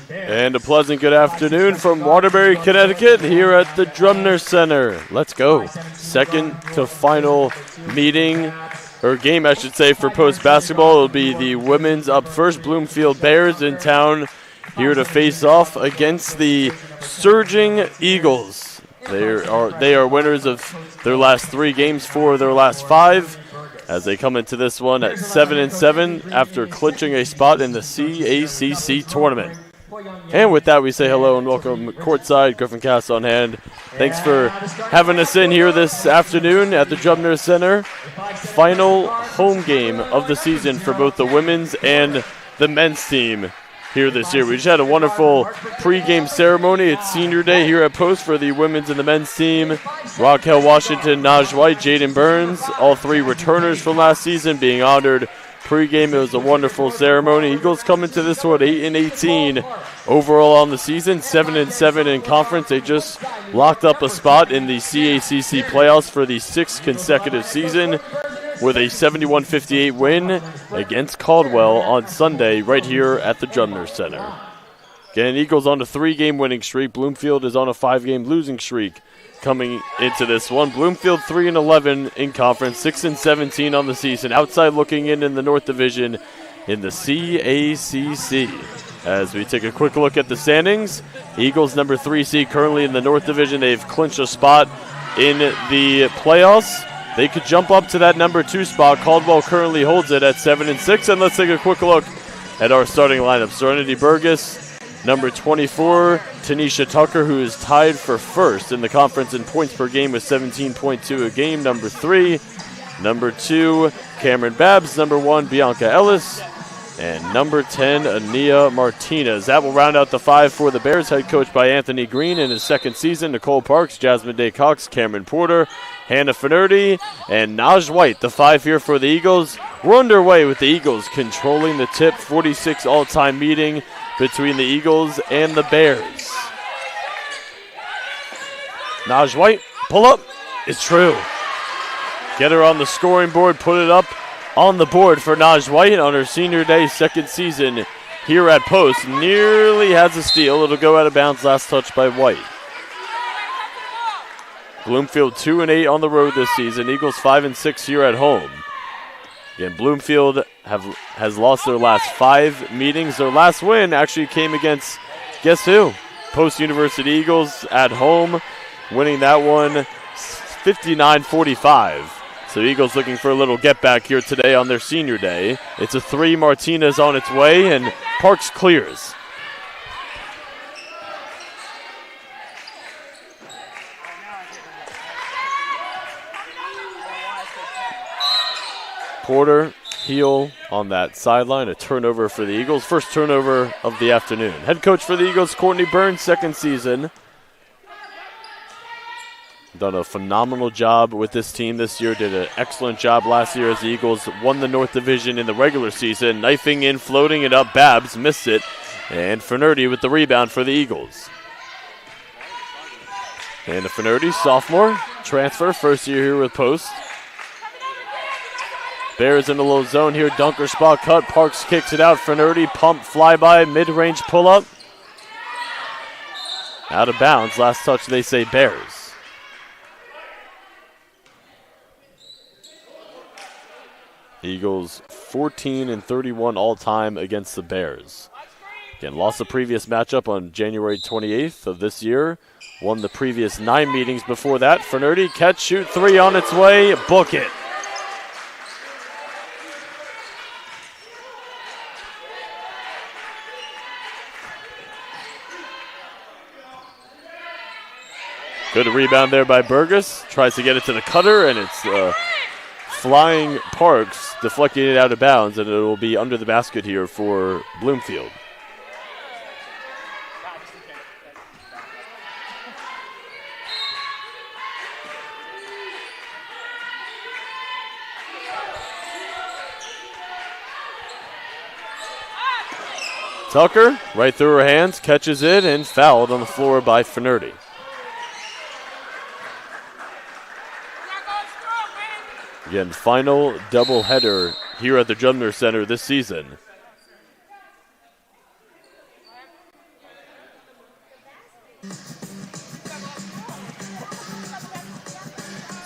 And a pleasant good afternoon from Waterbury, Connecticut, here at the Drumner Center. Let's go. Second to final meeting, or game, I should say, for post basketball. It'll be the women's up first. Bloomfield Bears in town here to face off against the surging Eagles. They are winners of their last 3 games, 4 of their last 5, as they come into this one at 7-7 after clinching a spot in the CACC tournament. And with that, we say hello and welcome courtside. Griffin Cass on hand. Thanks for having us in here this afternoon at the Drumner Center. Final home game of the season for both the women's and the men's team here this year. We just had a wonderful pregame ceremony. It's senior day here at Post for the women's and the men's team. Raquel Washington, Naj White, Jaden Burns, all 3 returners from last season being honored. Pre-game, it was a wonderful ceremony. Eagles coming to this one 8-18 overall on the season, 7-7 in conference. They just locked up a spot in the CACC playoffs for the 6th consecutive season with a 71-58 win against Caldwell on Sunday right here at the Drumner Center. Again, Eagles on a 3-game winning streak. Bloomfield is on a 5-game losing streak coming into this one. Bloomfield 3-11 in conference, 6-17 on the season. Outside looking in the North Division in the CACC. As we take a quick look at the standings, Eagles number 3 seed currently in the North Division. They've clinched a spot in the playoffs. They could jump up to that number 2 spot. Caldwell currently holds it at 7-6. And let's take a quick look at our starting lineup. Serenity Burgess, number 24, Tanisha Tucker, who is tied for first in the conference in points per game with 17.2 a game. Number 3, number 2, Cameron Babbs. Number 1, Bianca Ellis. And number 10, Ania Martinez. That will round out the 5 for the Bears, head coached by Anthony Green in his 2nd season. Nicole Parks, Jasmine Day Cox, Cameron Porter, Hannah Finnerty, and Naj White, the 5 here for the Eagles. We're underway with the Eagles controlling the tip, 46 all-time meeting between the Eagles and the Bears. Naj White, pull up. It's true. Get her on the scoring board, put it up on the board for Naj White on her senior day, 2nd season here at Post. Nearly has a steal. It'll go out of bounds, last touch by White. Bloomfield 2-8 on the road this season. Eagles 5-6 here at home. Again, Bloomfield has lost their last 5 meetings. Their last win actually came against, guess who? Post University Eagles at home, winning that one 59-45. So Eagles looking for a little get back here today on their senior day. It's a 3, Martinez on its way, and Parks clears. Porter, heel on that sideline, a turnover for the Eagles. First turnover of the afternoon. Head coach for the Eagles, Courtney Burns, 2nd season. Done a phenomenal job with this team this year. Did an excellent job last year as the Eagles won the North Division in the regular season. Knifing in, floating it up. Babbs missed it. And Finnerty with the rebound for the Eagles. And the Finnerty, sophomore, transfer, first year here with Post. Bears in a little zone here. Dunker spot cut. Parks kicks it out. Finnerty, pump, flyby, mid-range pull-up. Out of bounds. Last touch, they say Bears. Eagles 14-31 all-time against the Bears. Again, lost the previous matchup on January 28th of this year. Won the previous 9 meetings before that. Finnerty, catch, shoot, 3 on its way. Book it. Good rebound there by Burgess. Tries to get it to the cutter, and it's flying Parks, deflecting it out of bounds, and it will be under the basket here for Bloomfield. Tucker, right through her hands, catches it, and fouled on the floor by Finnerty. Again, final doubleheader here at the Drumner Center this season.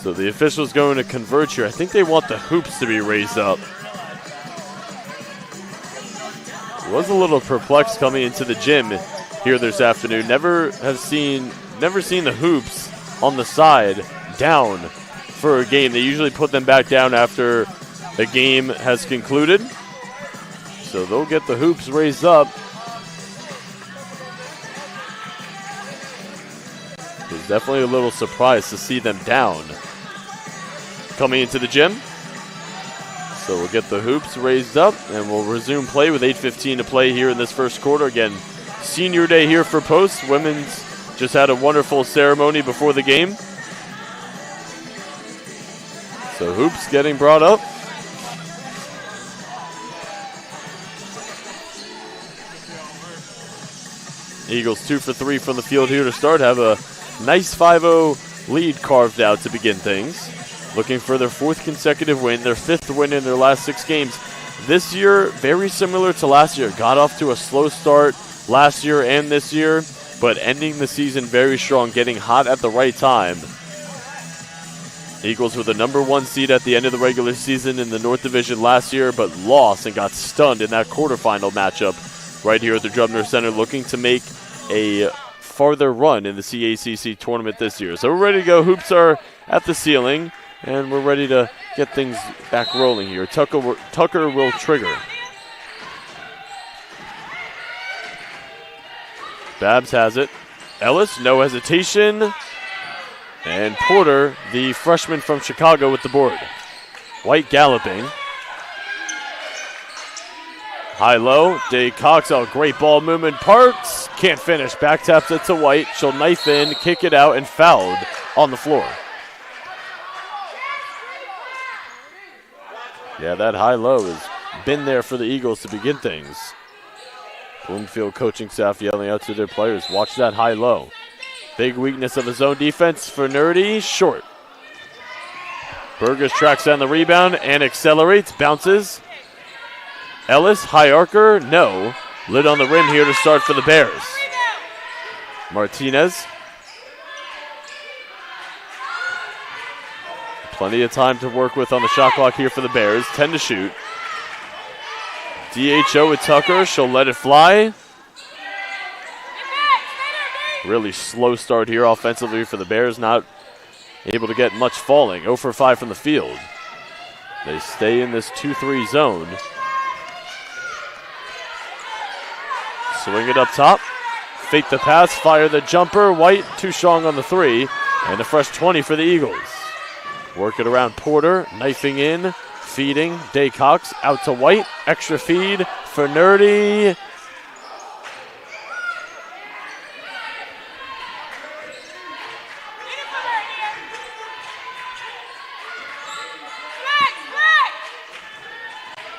So the official's going to converge here. I think they want the hoops to be raised up. Was a little perplexed coming into the gym here this afternoon. Never seen the hoops on the side down for a game. They usually put them back down after the game has concluded. So they'll get the hoops raised up. Was definitely a little surprised to see them down coming into the gym. So we'll get the hoops raised up and we'll resume play with 8:15 to play here in this first quarter. Again, senior day here for Post. Women's just had a wonderful ceremony before the game. So hoops getting brought up. Eagles 2 for 3 from the field here to start. Have a nice 5-0 lead carved out to begin things. Looking for their 4th consecutive win, their 5th win in their last 6 games. This year, very similar to last year. Got off to a slow start last year and this year, but ending the season very strong, getting hot at the right time. Eagles were the number 1 seed at the end of the regular season in the North Division last year, but lost and got stunned in that quarterfinal matchup right here at the Drumner Center, looking to make a farther run in the CACC tournament this year. So we're ready to go. Hoops are at the ceiling, and we're ready to get things back rolling here. Tucker will trigger. Babs has it. Ellis, no hesitation. And Porter, the freshman from Chicago, with the board. White galloping. High-low. Day Cox, great ball movement. Parks can't finish. Back taps it to White. She'll knife in, kick it out, and fouled on the floor. Yeah, that high-low has been there for the Eagles to begin things. Bloomfield coaching staff yelling out to their players, watch that high-low. Big weakness of the zone defense for Nerdy, short. Burgess tracks down the rebound and accelerates, bounces. Ellis, high archer, no. Lid on the rim here to start for the Bears. Martinez. Plenty of time to work with on the shot clock here for the Bears. 10 to shoot. DHO with Tucker. She'll let it fly. Really slow start here offensively for the Bears. Not able to get much falling. 0 for 5 from the field. They stay in this 2-3 zone. Swing it up top. Fake the pass. Fire the jumper. White too strong on the 3. And a fresh 20 for the Eagles. Work it around Porter, knifing in, feeding. Day Cox out to White. Extra feed for Nerdy.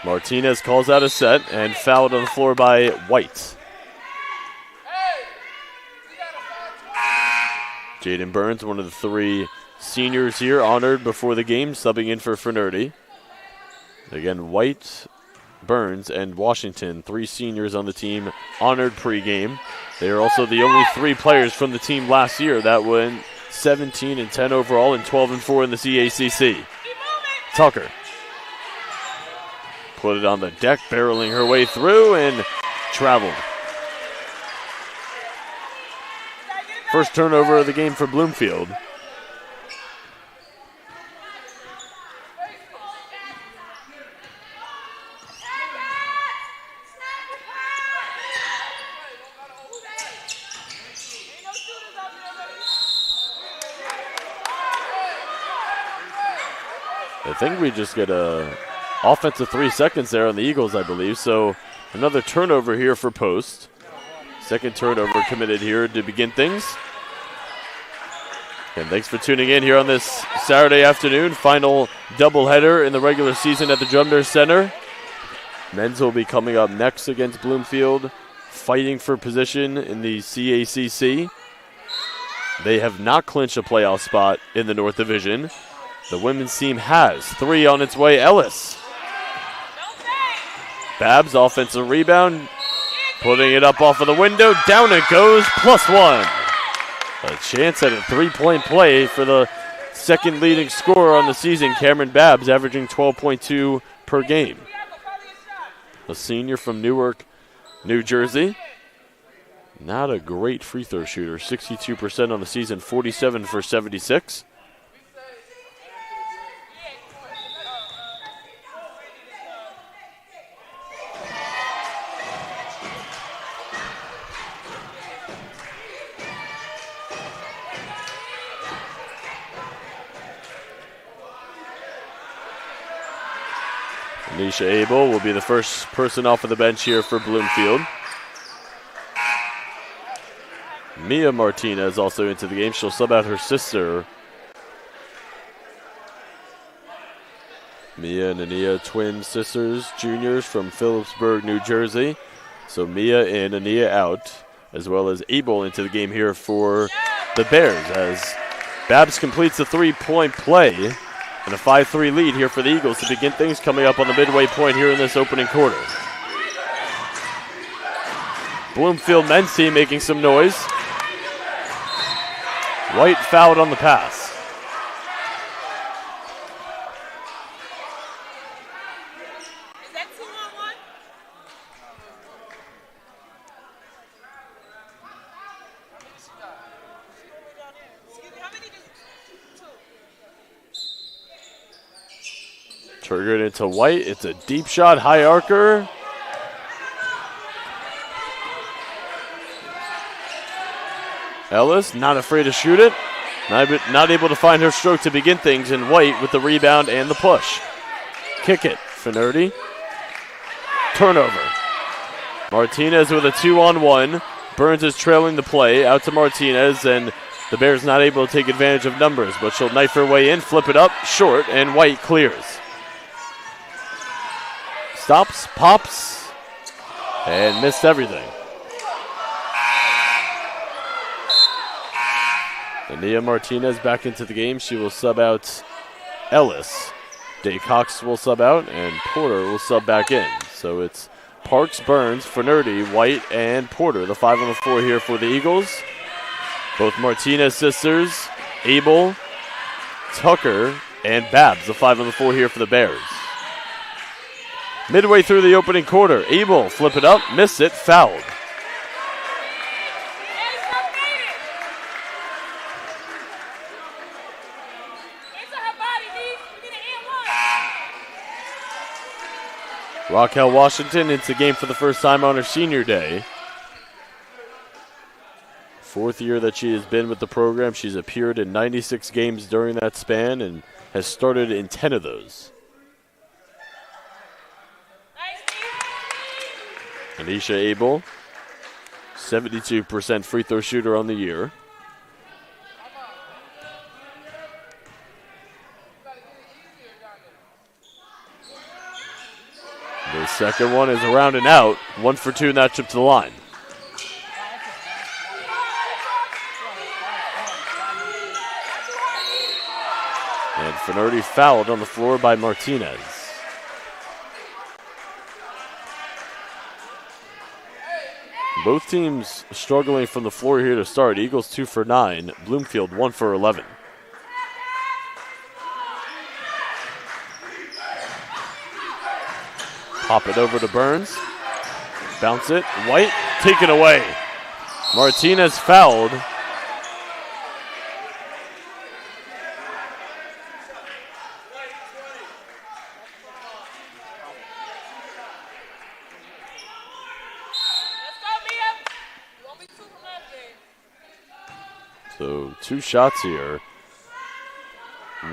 Martinez calls out a set and fouled on the floor by White. Jaden Burns, one of the 3 seniors here, honored before the game, subbing in for Fernerdi. Again, White, Burns, and Washington, 3 seniors on the team, honored pregame. They are also the only 3 players from the team last year that went 17-10 overall and 12-4 in the CACC. Tucker. Put it on the deck, barreling her way through and traveled. First turnover of the game for Bloomfield. I think we just get a offensive 3 seconds there on the Eagles, I believe. So another turnover here for Post. Second turnover committed here to begin things. And thanks for tuning in here on this Saturday afternoon. Final doubleheader in the regular season at the Drumner Center. Men's will be coming up next against Bloomfield, fighting for position in the CACC. They have not clinched a playoff spot in the North Division. The women's team has 3 on its way. Ellis. Babs, offensive rebound. Putting it up off of the window. Down it goes. +1. A chance at a 3-point play for the second leading scorer on the season, Cameron Babbs, averaging 12.2 per game. A senior from Newark, New Jersey. Not a great free throw shooter. 62% on the season, 47 for 76. Anisha Abel will be the first person off of the bench here for Bloomfield. Mia Martinez also into the game. She'll sub out her sister. Mia and Ania, twin sisters, juniors from Phillipsburg, New Jersey. So Mia and Ania out, as well as Abel into the game here for the Bears as Babbs completes the three-point play and a 5-3 lead here for the Eagles to begin things coming up on the midway point here in this opening quarter. Bloomfield men's team making some noise. White fouled on the pass. Is that 2-on-1? How many does 2? Triggered into White. It's a deep shot, high arcer. Ellis not afraid to shoot it. Not able to find her stroke to begin things, and White with the rebound and the push. Kick it, Finnerty. Turnover. Martinez with a 2-on-1. Burns is trailing the play. Out to Martinez, and the Bears not able to take advantage of numbers, but she'll knife her way in, flip it up, short, and White clears. Stops, pops, and missed everything. Ania Martinez back into the game. She will sub out Ellis. Day Cox will sub out, and Porter will sub back in. So it's Parks, Burns, Finnerty, White, and Porter, the 5 on the floor here for the Eagles. Both Martinez sisters, Abel, Tucker, and Babbs, the 5 on the floor here for the Bears. Midway through the opening quarter, Abel flip it up, miss it, fouled. Raquel Washington into the game for the first time on her senior day. 4th year that she has been with the program. She's appeared in 96 games during that span and has started in 10 of those. Anisha Abel, 72% free throw shooter on the year. The second one is around and out. 1 for 2 in that trip to the line. And Finnerty fouled on the floor by Martinez. Both teams struggling from the floor here to start. Eagles 2 for 9. Bloomfield 1 for 11. Pop it over to Burns. Bounce it. White, taken away. Martinez fouled. So 2 shots here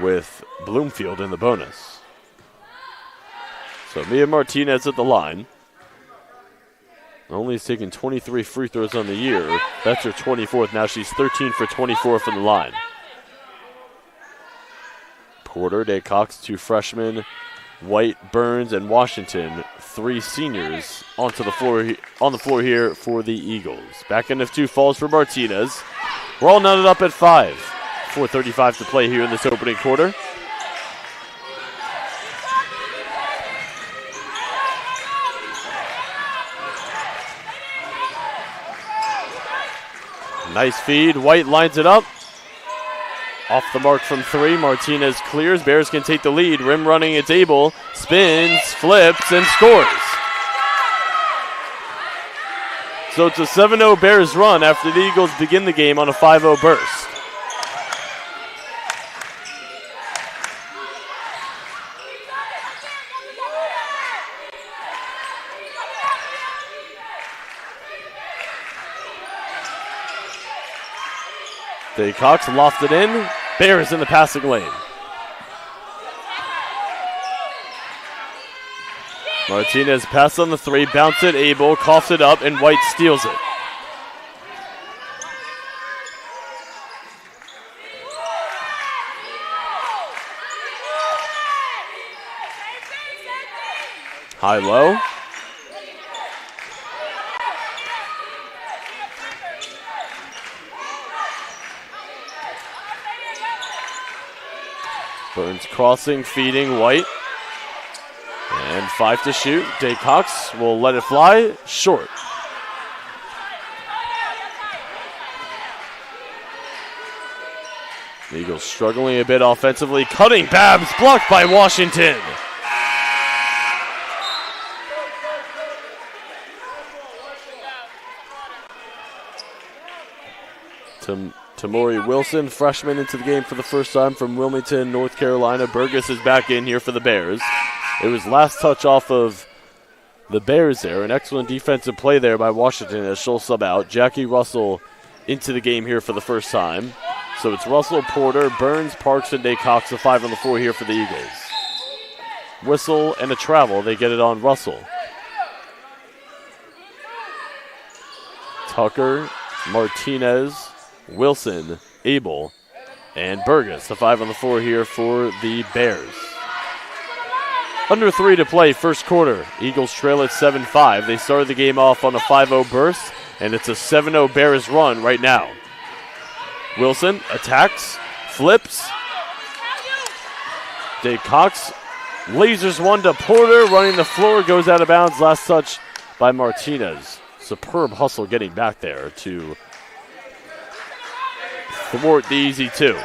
with Bloomfield in the bonus. So Mia Martinez at the line. Only has taken 23 free throws on the year. That's her 24th. Now she's 13 for 24 from the line. Porter, Day Cox, 2 freshmen. White, Burns, and Washington, 3 seniors onto the floor on the floor here for the Eagles. Back end of 2 falls for Martinez. We're all knotted up at 5. 4:35 to play here in this opening quarter. Nice feed. White lines it up. Off the mark from 3. Martinez clears. Bears can take the lead. Rim running, it's Abel. Spins, flips, and scores. So it's a 7-0 Bears run after the Eagles begin the game on a 5-0 burst. Cox lofted in. Bears in the passing lane. Martinez pass on the 3, bounce it, Abel coughs it up, and White steals it. High-low. Burns crossing, feeding White. And 5 to shoot. Cox will let it fly. Short. The Eagles struggling a bit offensively. Cutting Babs, blocked by Washington. Tamori Wilson, freshman into the game for the first time from Wilmington, North Carolina. Burgess is back in here for the Bears. It was last touch off of the Bears there. An excellent defensive play there by Washington as she'll sub out. Jackie Russell into the game here for the first time. So it's Russell, Porter, Burns, Parks, and Cox, the 5 on the floor here for the Eagles. Whistle and a travel. They get it on Russell. Tucker, Martinez, Wilson, Abel, and Burgess, the 5 on the floor here for the Bears. Under 3 to play, first quarter. Eagles trail at 7-5. They started the game off on a 5-0 burst, and it's a 7-0 Bears run right now. Wilson attacks, flips. Cox lasers one to Porter, running the floor, goes out of bounds. Last touch by Martinez. Superb hustle getting back there to thwart the easy 2.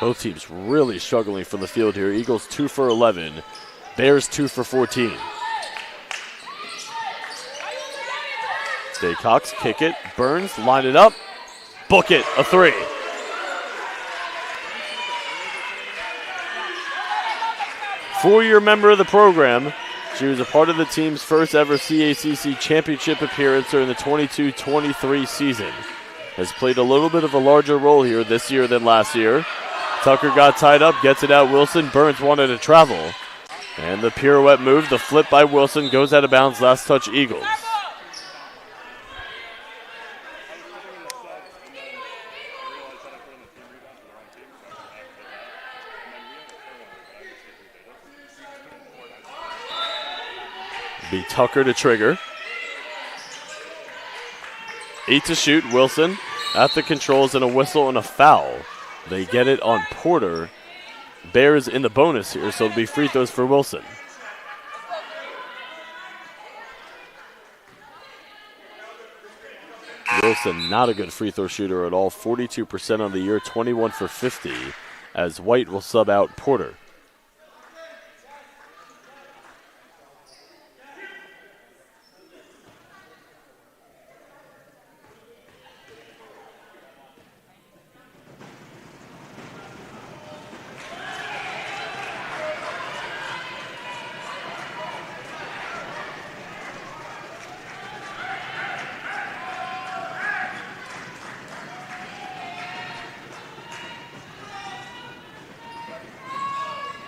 Both teams really struggling from the field here. Eagles 2 for 11. Bears 2 for 14. Cox, kick it. Burns, line it up. Book it, a 3. Four-year member of the program. She was a part of the team's first ever CACC championship appearance during the 22-23 season. Has played a little bit of a larger role here this year than last year. Tucker got tied up, gets it out. Wilson, Burns wanted to travel. And the pirouette move, the flip by Wilson, goes out of bounds. Last touch, Eagles. Be Tucker to trigger. 8 to shoot. Wilson at the controls and a whistle and a foul. They get it on Porter. Bears in the bonus here, so it'll be free throws for Wilson. Wilson, not a good free throw shooter at all. 42% on the year, 21 for 50, as White will sub out Porter.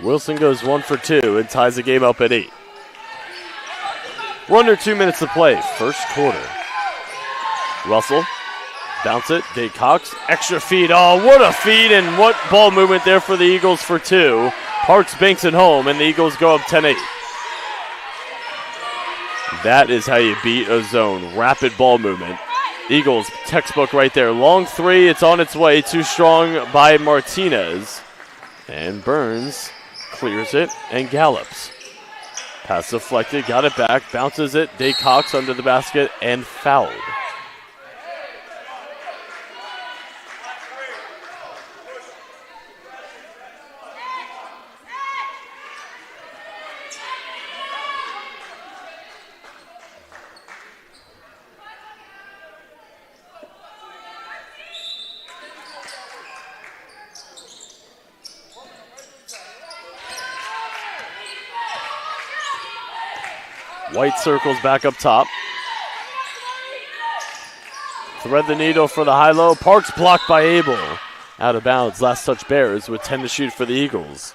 Wilson goes 1 for 2 and ties the game up at 8. We're under 2 minutes to play, first quarter. Russell, bounce it, Cox, extra feed. Oh, what a feed and what ball movement there for the Eagles for 2. Parks banks it home and the Eagles go up 10-8. That is how you beat a zone, rapid ball movement. Eagles, textbook right there. Long 3, it's on its way, too strong by Martinez. And Burns clears it and gallops. Pass deflected, got it back, bounces it. Cox under the basket and fouled. White circles back up top. Thread the needle for the high-low. Parks blocked by Abel. Out of bounds. Last touch Bears with 10 to shoot for the Eagles.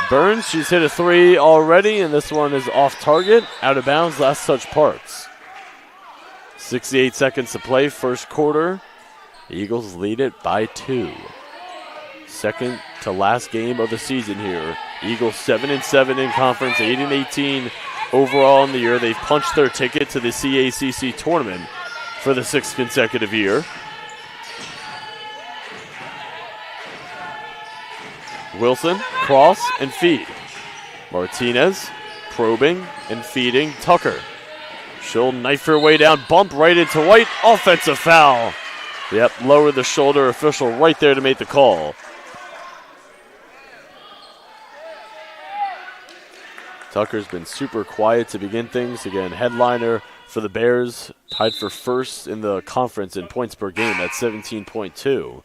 Burns, she's hit a 3 already, and this one is off target. Out of bounds, last touch Parks. 68 seconds to play, first quarter. The Eagles lead it by 2. Second to last game of the season here. Eagles 7-7 in conference, 8-18 overall in the year. They've punched their ticket to the CACC tournament for the 6th consecutive year. Wilson, cross, and feed. Martinez, probing and feeding Tucker. She'll knife her way down, bump right into White, offensive foul. Yep, lower the shoulder, official right there to make the call. Tucker's been super quiet to begin things. Again, headliner for the Bears, tied for first in the conference in points per game at 17.2.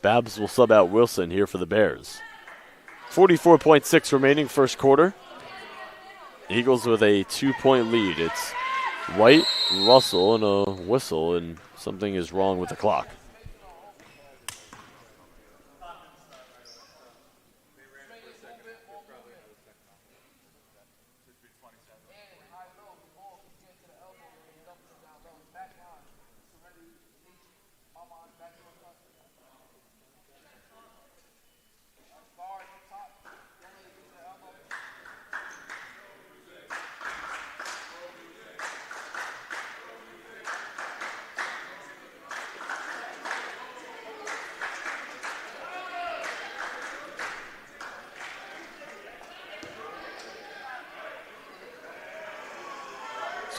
Babs will sub out Wilson here for the Bears. 44.6 remaining first quarter. Eagles with a 2-point lead. It's White, Russell, and a whistle, and something is wrong with the clock.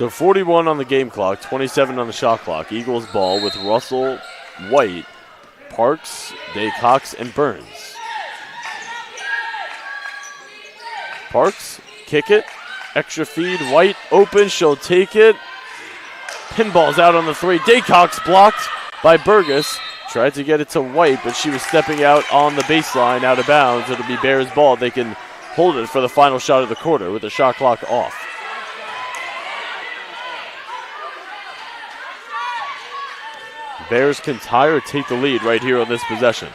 So 41 on the game clock, 27 on the shot clock. Eagles ball with Russell, White, Parks, Daycox, and Burns. Parks, kick it, extra feed, White open, she'll take it. Pinball's out on the 3. Daycox blocked by Burgess. Tried to get it to White, but she was stepping out on the baseline, out of bounds. It'll be Bears ball. They can hold it for the final shot of the quarter with the shot clock off. Bears can tie or take the lead right here on this possession.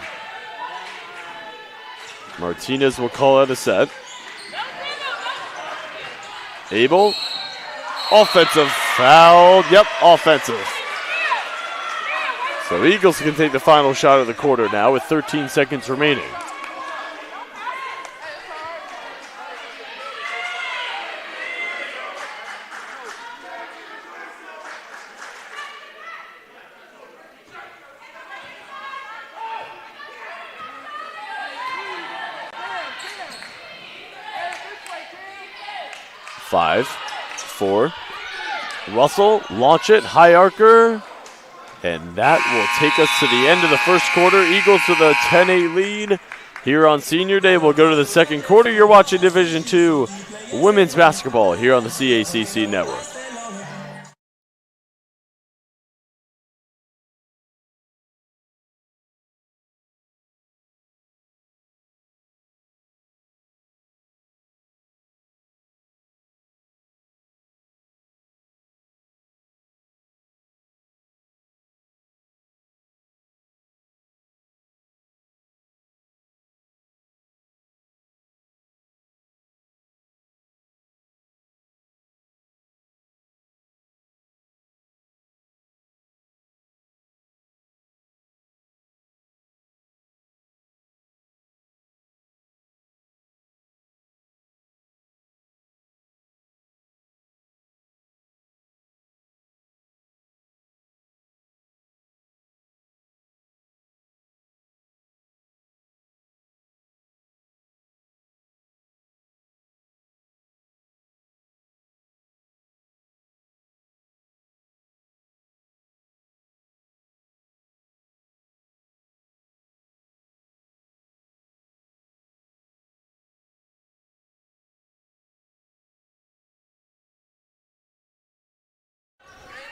Martinez will call out a set. Abel. Offensive foul. Yep, offensive. So Eagles can take the final shot of the quarter now with 13 seconds remaining. Five, 4. Russell, launch it, high archer. And that will take us to the end of the first quarter. Eagles with a 10-8 lead here on Senior Day. We'll go to the second quarter. You're watching Division II women's basketball here on the CACC Network.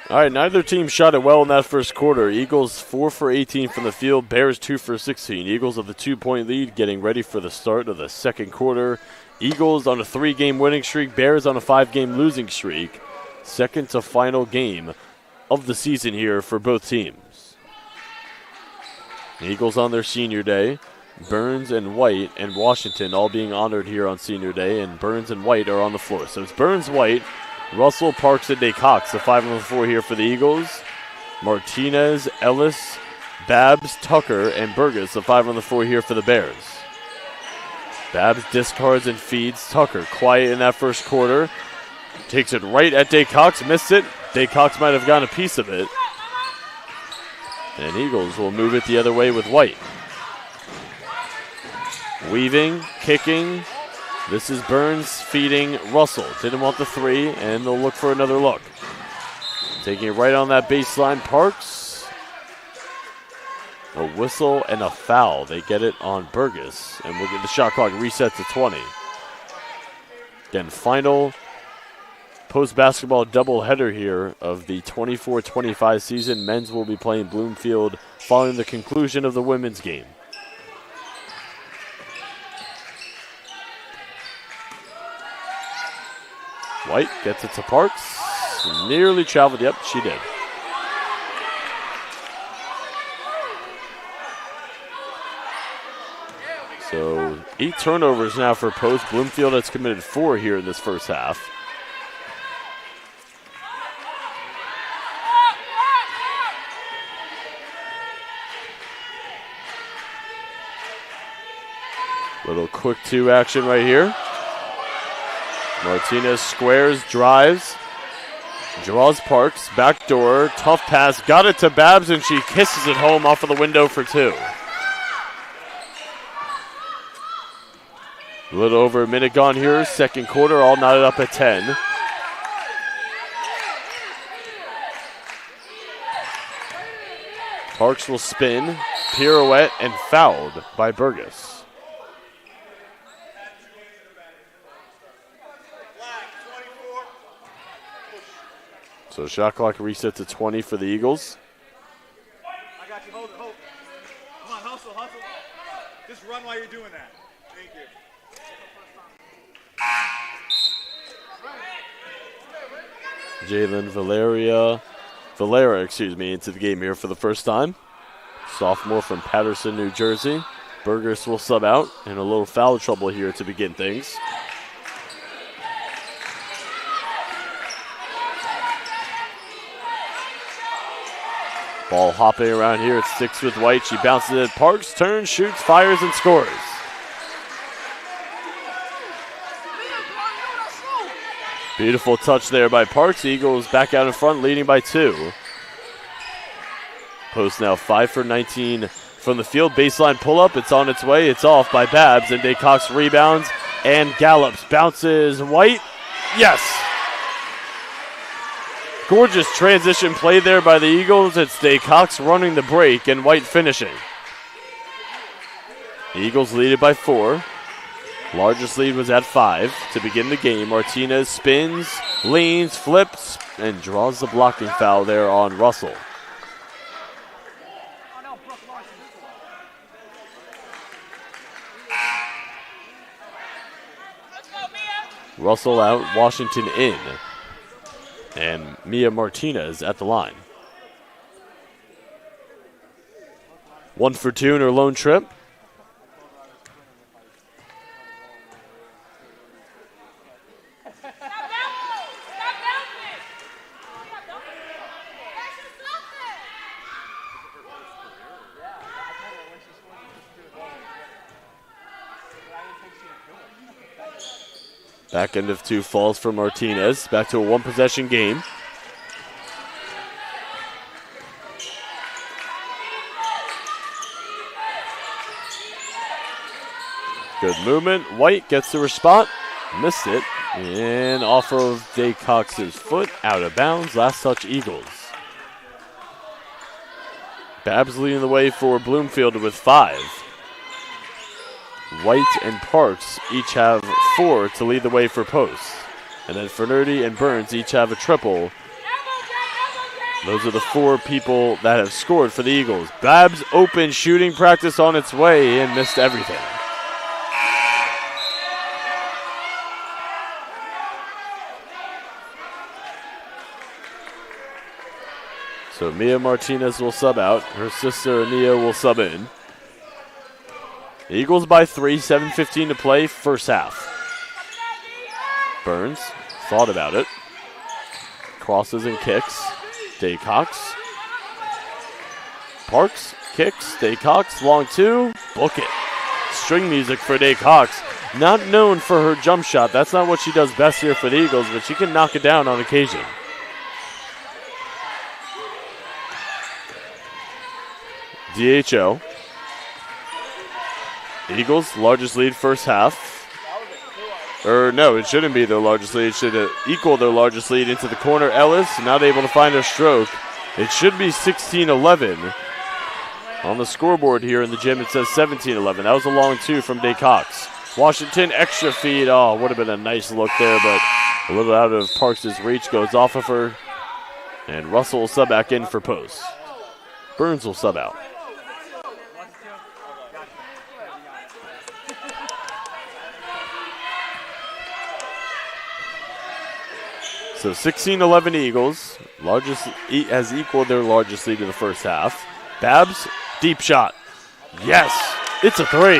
All right, neither team shot it well in that first quarter. Eagles 4 for 18 from the field, Bears 2 for 16. Eagles of the 2-point lead getting ready for the start of the second quarter. Eagles on a 3-game winning streak, Bears on a 5-game losing streak. Second to final game of the season here for both teams. Eagles on their senior day. Burns and White and Washington all being honored here on senior day, and Burns and White are on the floor. So it's Burns, White, Russell, Parks, and DeCox, the 5 on the floor here for the Eagles. Martinez, Ellis, Babs, Tucker, and Burgess, the 5 on the floor here for the Bears. Babs discards and feeds Tucker. Quiet in that first quarter. Takes it right at DeCox, missed it. DeCox might have gotten a piece of it. And Eagles will move it the other way with White. Weaving, kicking. This is Burns feeding Russell. Didn't want the 3, and they'll look for another look. Taking it right on that baseline, Parks. A whistle and a foul. They get it on Burgess, and we'll get the shot clock reset to 20. Again, final post-basketball doubleheader here of the 24-25 season. Men's will be playing Bloomfield following the conclusion of the women's game. White gets it to Parks. Nearly traveled. Yep, she did. So 8 turnovers now for post. Bloomfield has committed 4 here in this first half. Little quick 2 action right here. Martinez squares, drives, draws Parks, backdoor, tough pass, got it to Babs, and she kisses it home off of the window for 2. A little over a minute gone here, second quarter, all knotted up at 10. Parks will spin, pirouette, and fouled by Burgess. So shot clock reset to 20 for the Eagles. I got you. Hold it. Come on, hustle. Just run while you're doing that. Thank Jalen you. Valera, into the game here for the first time. Sophomore from Patterson, New Jersey. Burgess will sub out, and a little foul trouble here to begin things. Ball hopping around here. It sticks with White. She bounces it. Parks turns, shoots, fires, and scores. Beautiful touch there by Parks. Eagles back out in front, leading by 2. Post now 5 for 19 from the field. Baseline pull-up. It's on its way. It's off by Babs, and DeCox rebounds and gallops. Bounces White. Yes! Gorgeous transition play there by the Eagles. It's DeCox running the break and White finishing. The Eagles lead it by 4. Largest lead was at 5 to begin the game. Martinez spins, leans, flips, and draws the blocking foul there on Russell. Russell out, Washington in. And Mia Martinez at the line. 1 for 2 in her lone trip. Back end of 2 falls for Martinez. Back to a 1-possession game. Good movement. White gets to her spot. Missed it. And off of DeCox's foot. Out of bounds. Last touch Eagles. Babs leading the way for Bloomfield with 5. White and Parks each have 4 to lead the way for posts. And then Fernardi and Burns each have a triple Those are the 4 people that have scored for the Eagles. Babs open shooting practice on its way and missed everything. So Mia Martinez will sub out. Her sister Ania will sub in. The Eagles by 3, 7:15 to play, first half. Burns thought about it. Crosses and kicks. Daycox. Parks kicks. Daycox, long 2. Book it. String music for Daycox. Not known for her jump shot. That's not what she does best here for the Eagles, but she can knock it down on occasion. DHO. Eagles, largest lead first half. Or no, it shouldn't be their largest lead. It should equal their largest lead into the corner. Ellis not able to find her stroke. It should be 16-11. On the scoreboard here in the gym, it says 17-11. That was a long 2 from Daycox. Washington, extra feed. Oh, would have been a nice look there, but a little out of Parks' reach, goes off of her. And Russell will sub back in for post. Burns will sub out. So 16-11 Eagles. Largest has equaled their largest lead in the first half. Babs, deep shot. Yes, it's a 3.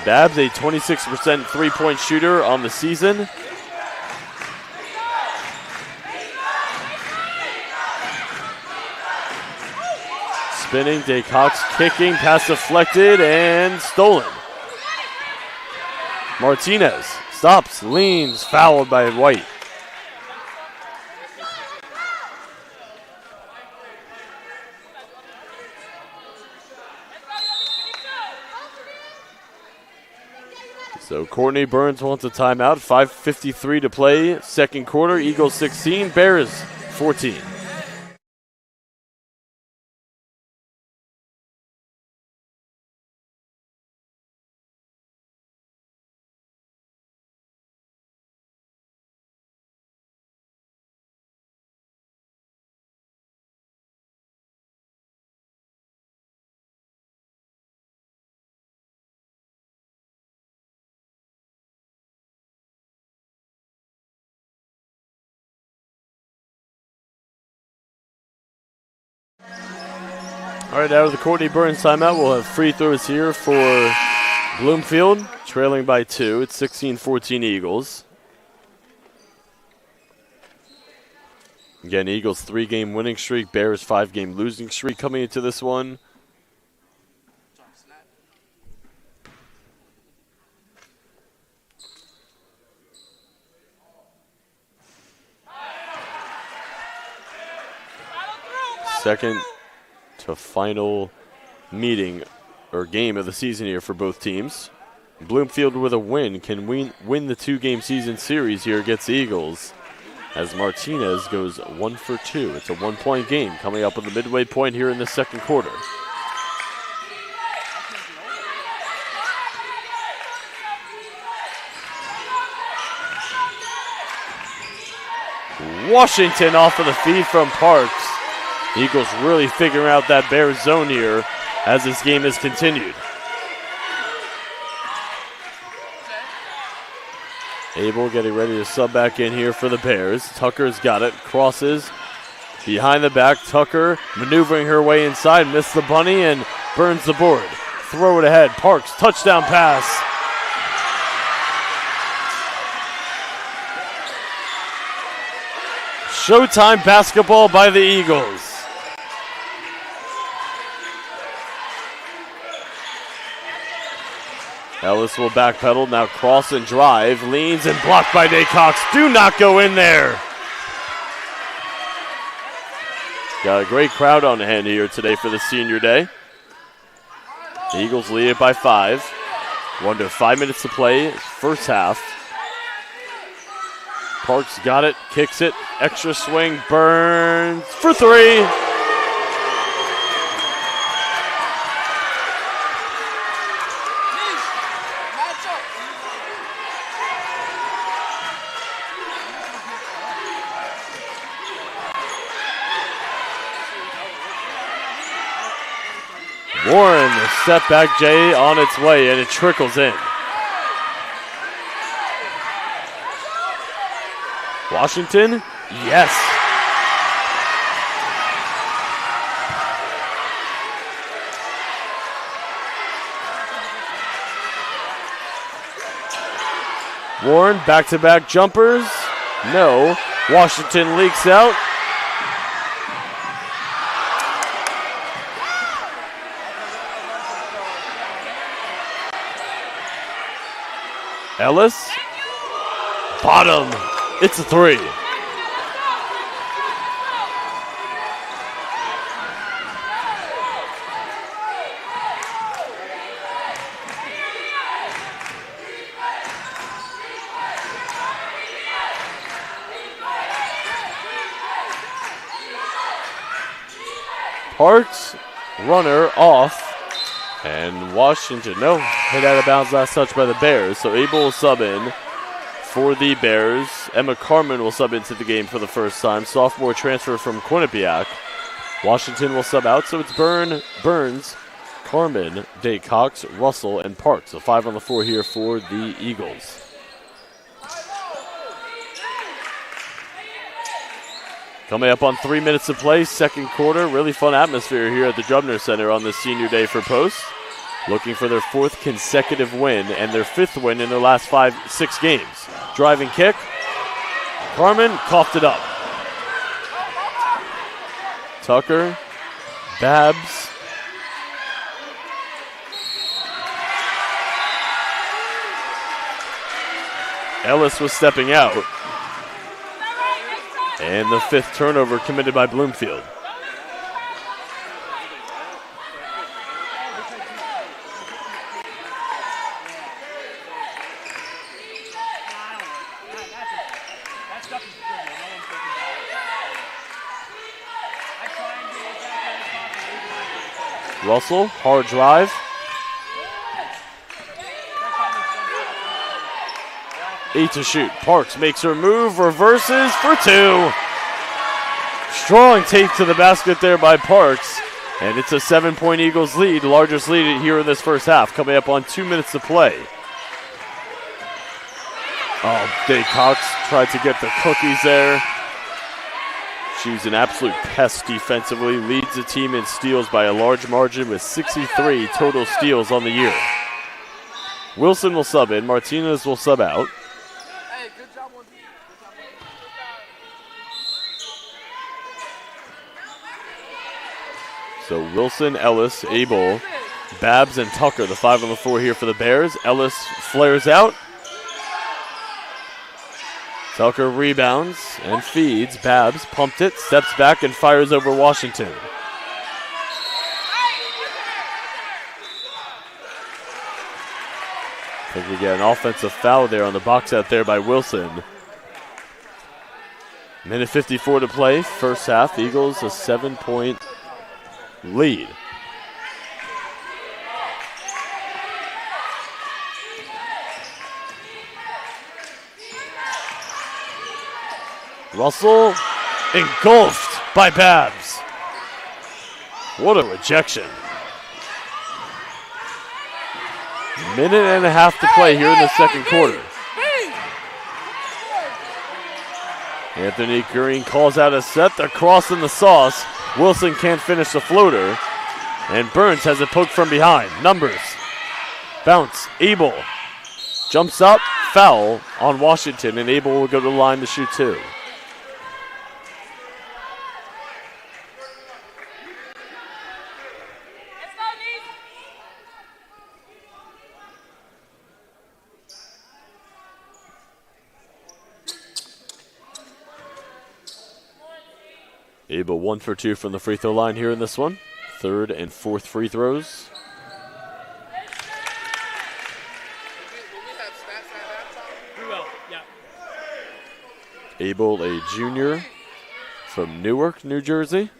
Babs, a 26% three-point shooter on the season. Spinning, Daycox kicking, pass deflected and stolen. Martinez stops, leans, fouled by White. So Courtney Burns wants a timeout. 5:53 to play, second quarter. Eagles 16, Bears 14. All right, out of the Courtney Burns timeout, we'll have free throws here for Bloomfield, trailing by 2. It's 16-14 Eagles. Again, Eagles 3-game winning streak, Bears 5-game losing streak coming into this one. Second to final meeting or game of the season here for both teams. Bloomfield with a win can win the 2-game season series here against the Eagles as Martinez goes 1 for 2. It's a 1-point game coming up with the midway point here in the second quarter. Washington off of the feed from Parks. Eagles really figuring out that Bears zone here as this game has continued. Abel getting ready to sub back in here for the Bears. Tucker's got it, crosses behind the back. Tucker maneuvering her way inside, missed the bunny and burns the board. Throw it ahead, Parks, touchdown pass. Showtime basketball by the Eagles. Ellis will backpedal, now cross and drive, leans and blocked by Daycox. Do not go in there. Got a great crowd on hand here today for the senior day. The Eagles lead it by 5. 1 to 5 minutes to play, first half. Parks got it, kicks it, extra swing, Burns for 3. Warren, the step back J on its way, and it trickles in. Washington, yes. Warren, back-to-back jumpers. No. Washington leaks out. Ellis. Bottom. It's a three. Parks, runner off, and Washington, no, hit out of bounds, last touch by the Bears, so Abel will sub in for the Bears. Emma Carmen will sub into the game for the first time, sophomore transfer from Quinnipiac. Washington will sub out, so it's Burns, Carmen, Day Cox, Russell, and Parks, so 5 on the floor here for the Eagles. Coming up on 3 minutes of play, second quarter. Really fun atmosphere here at the Drumner Center on this senior day for Post. Looking for their 4th consecutive win and their 5th win in their last 6 games. Driving kick. Carmen coughed it up. Tucker. Babs. Ellis was stepping out. And the 5th turnover committed by Bloomfield. Russell, hard drive. Eight to shoot. Parks makes her move, reverses for 2. Strong take to the basket there by Parks. And it's a 7-point Eagles lead, largest lead here in this first half, coming up on 2 minutes to play. Oh, Day Cox tried to get the cookies there. She's an absolute pest defensively, leads the team in steals by a large margin with 63 total steals on the year. Wilson will sub in, Martinez will sub out. So Wilson, Ellis, Abel, Babs, and Tucker, the 5 on the floor here for the Bears. Ellis flares out. Tucker rebounds and feeds. Babs pumped it, steps back, and fires over Washington. I think we get an offensive foul there on the box out there by Wilson. Minute 54 to play, first half. Eagles a 7-point lead. Russell engulfed by Babs. What a rejection. Minute and a half to play here in the second quarter. Anthony Green calls out a set. They're crossing the sauce. Wilson can't finish the floater. And Burns has it poked from behind. Numbers. Bounce. Abel. Jumps up. Foul on Washington. And Abel will go to the line to shoot 2. Abel 1 for 2 from the free throw line here in this one. Third and fourth free throws. Abel, a junior from Newark, New Jersey.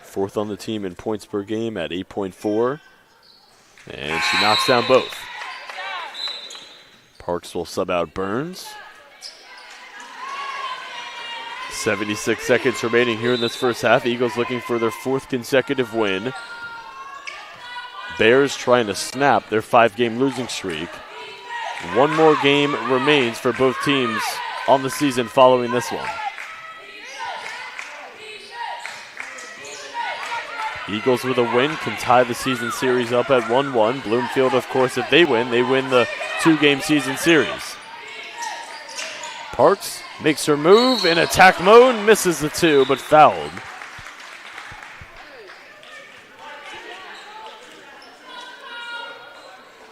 4th on the team in points per game at 8.4. And she knocks down both. Parks will sub out Burns. 76 seconds remaining here in this first half. Eagles looking for their 4th consecutive win. Bears trying to snap their 5-game losing streak. One more game remains for both teams on the season following this one. Eagles with a win can tie the season series up at 1-1. Bloomfield, of course, if they win the 2-game season series. Parks makes her move in attack mode, misses the 2, but fouled.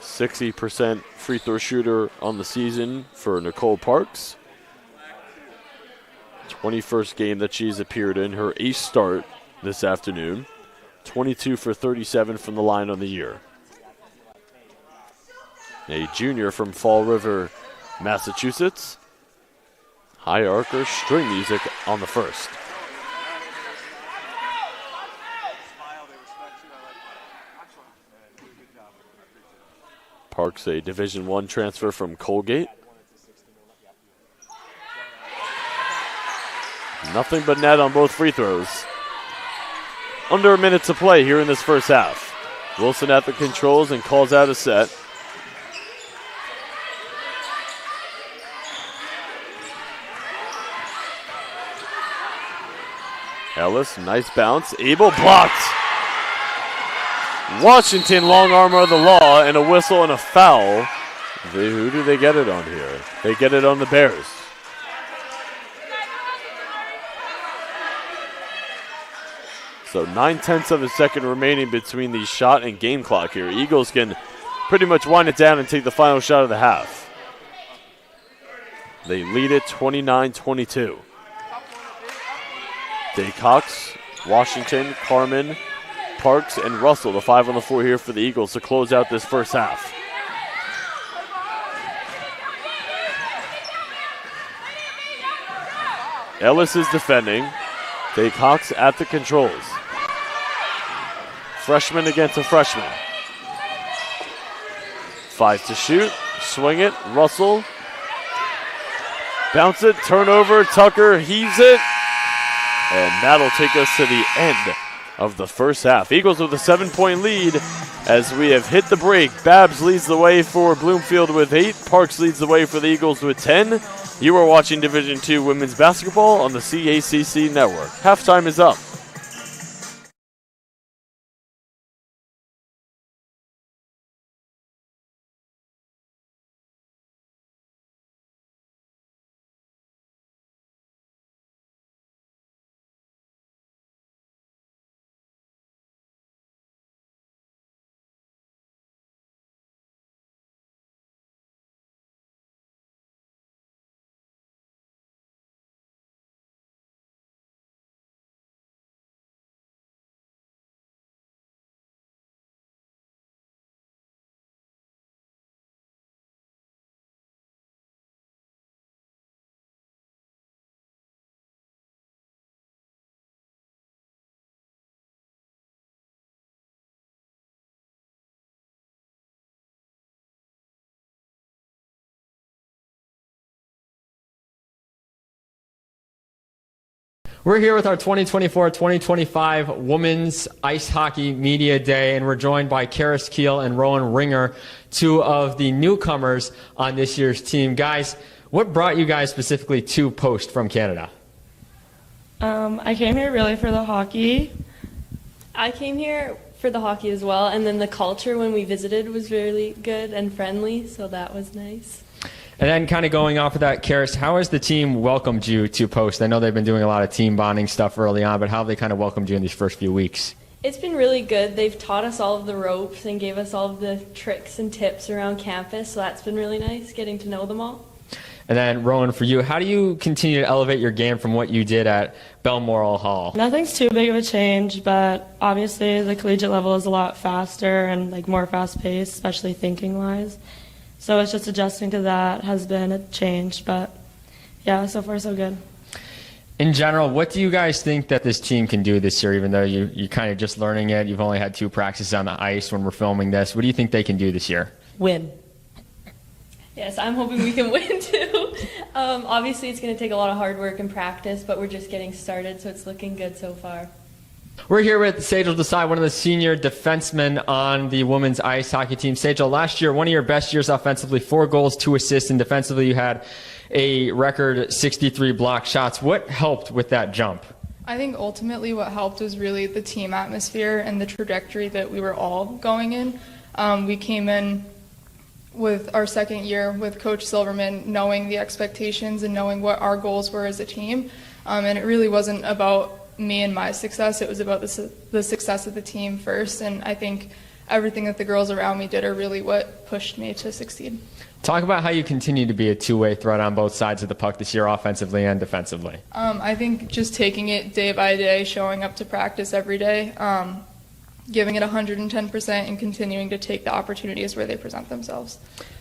%60 free throw shooter on the season for Nicole Parks. 21st game that she's appeared in, her 8th start this afternoon. 22 for 37 from the line on the year. A junior from Fall River, Massachusetts. High archer, string music on the first. Parks, a Division I transfer from Colgate. Nothing but net on both free throws. Under a minute to play here in this first half. Wilson at the controls and calls out a set. Ellis, nice bounce. Abel blocked. Washington, long arm of the law, and a whistle and a foul. Who do they get it on here? They get it on the Bears. So 9/10 of a second remaining between the shot and game clock here. Eagles can pretty much wind it down and take the final shot of the half. They lead it 29-22. Cox, Washington, Carmen, Parks, and Russell, the 5 on the floor here for the Eagles to close out this first half. Ellis is defending. Cox at the controls. Freshman against a freshman. 5 to shoot. Swing it. Russell. Bounce it. Turnover. Tucker heaves it. And that'll take us to the end of the first half. Eagles with a 7-point lead as we have hit the break. Babs leads the way for Bloomfield with 8. Parks leads the way for the Eagles with 10. You are watching Division II Women's Basketball on the CACC Network. Halftime is up. We're here with our 2024-2025 Women's Ice Hockey Media Day, and we're joined by Karis Keel and Rowan Ringer, 2 of the newcomers on this year's team. Guys, what brought you guys specifically to Post from Canada? I came here really for the hockey. I came here for the hockey as well, and then the culture when we visited was really good and friendly, so that was nice. And then kind of going off of that, Karis, how has the team welcomed you to Post? I know they've been doing a lot of team bonding stuff early on, but how have they kind of welcomed you in these first few weeks? It's been really good. They've taught us all of the ropes and gave us all of the tricks and tips around campus, so that's been really nice, getting to know them all. And then, Rowan, for you, how do you continue to elevate your game from what you did at Balmoral Hall? Nothing's too big of a change, but obviously the collegiate level is a lot faster and more fast-paced, especially thinking-wise. So it's just adjusting to that has been a change, but yeah, so far so good. In general, what do you guys think that this team can do this year, even though you're kind of just learning it? You've only had 2 practices on the ice when we're filming this. What do you think they can do this year? Win. Yes, I'm hoping we can win too. Obviously, it's going to take a lot of hard work and practice, but we're just getting started, so it's looking good so far. We're here with Sejal Desai, one of the senior defensemen on the women's ice hockey team. Sejal, last year, one of your best years offensively, 4 goals, 2 assists, and defensively you had a record 63 block shots. What helped with that jump? I think ultimately what helped was really the team atmosphere and the trajectory that we were all going in. We came in with our second year with Coach Silverman knowing the expectations and knowing what our goals were as a team. And it really wasn't about me and my success. It was about the success of the team first. And I think everything that the girls around me did are really what pushed me to succeed. Talk about how you continue to be a two-way threat on both sides of the puck this year, offensively and defensively. I think just taking it day by day, showing up to practice every day, giving it 110% and continuing to take the opportunities where they present themselves.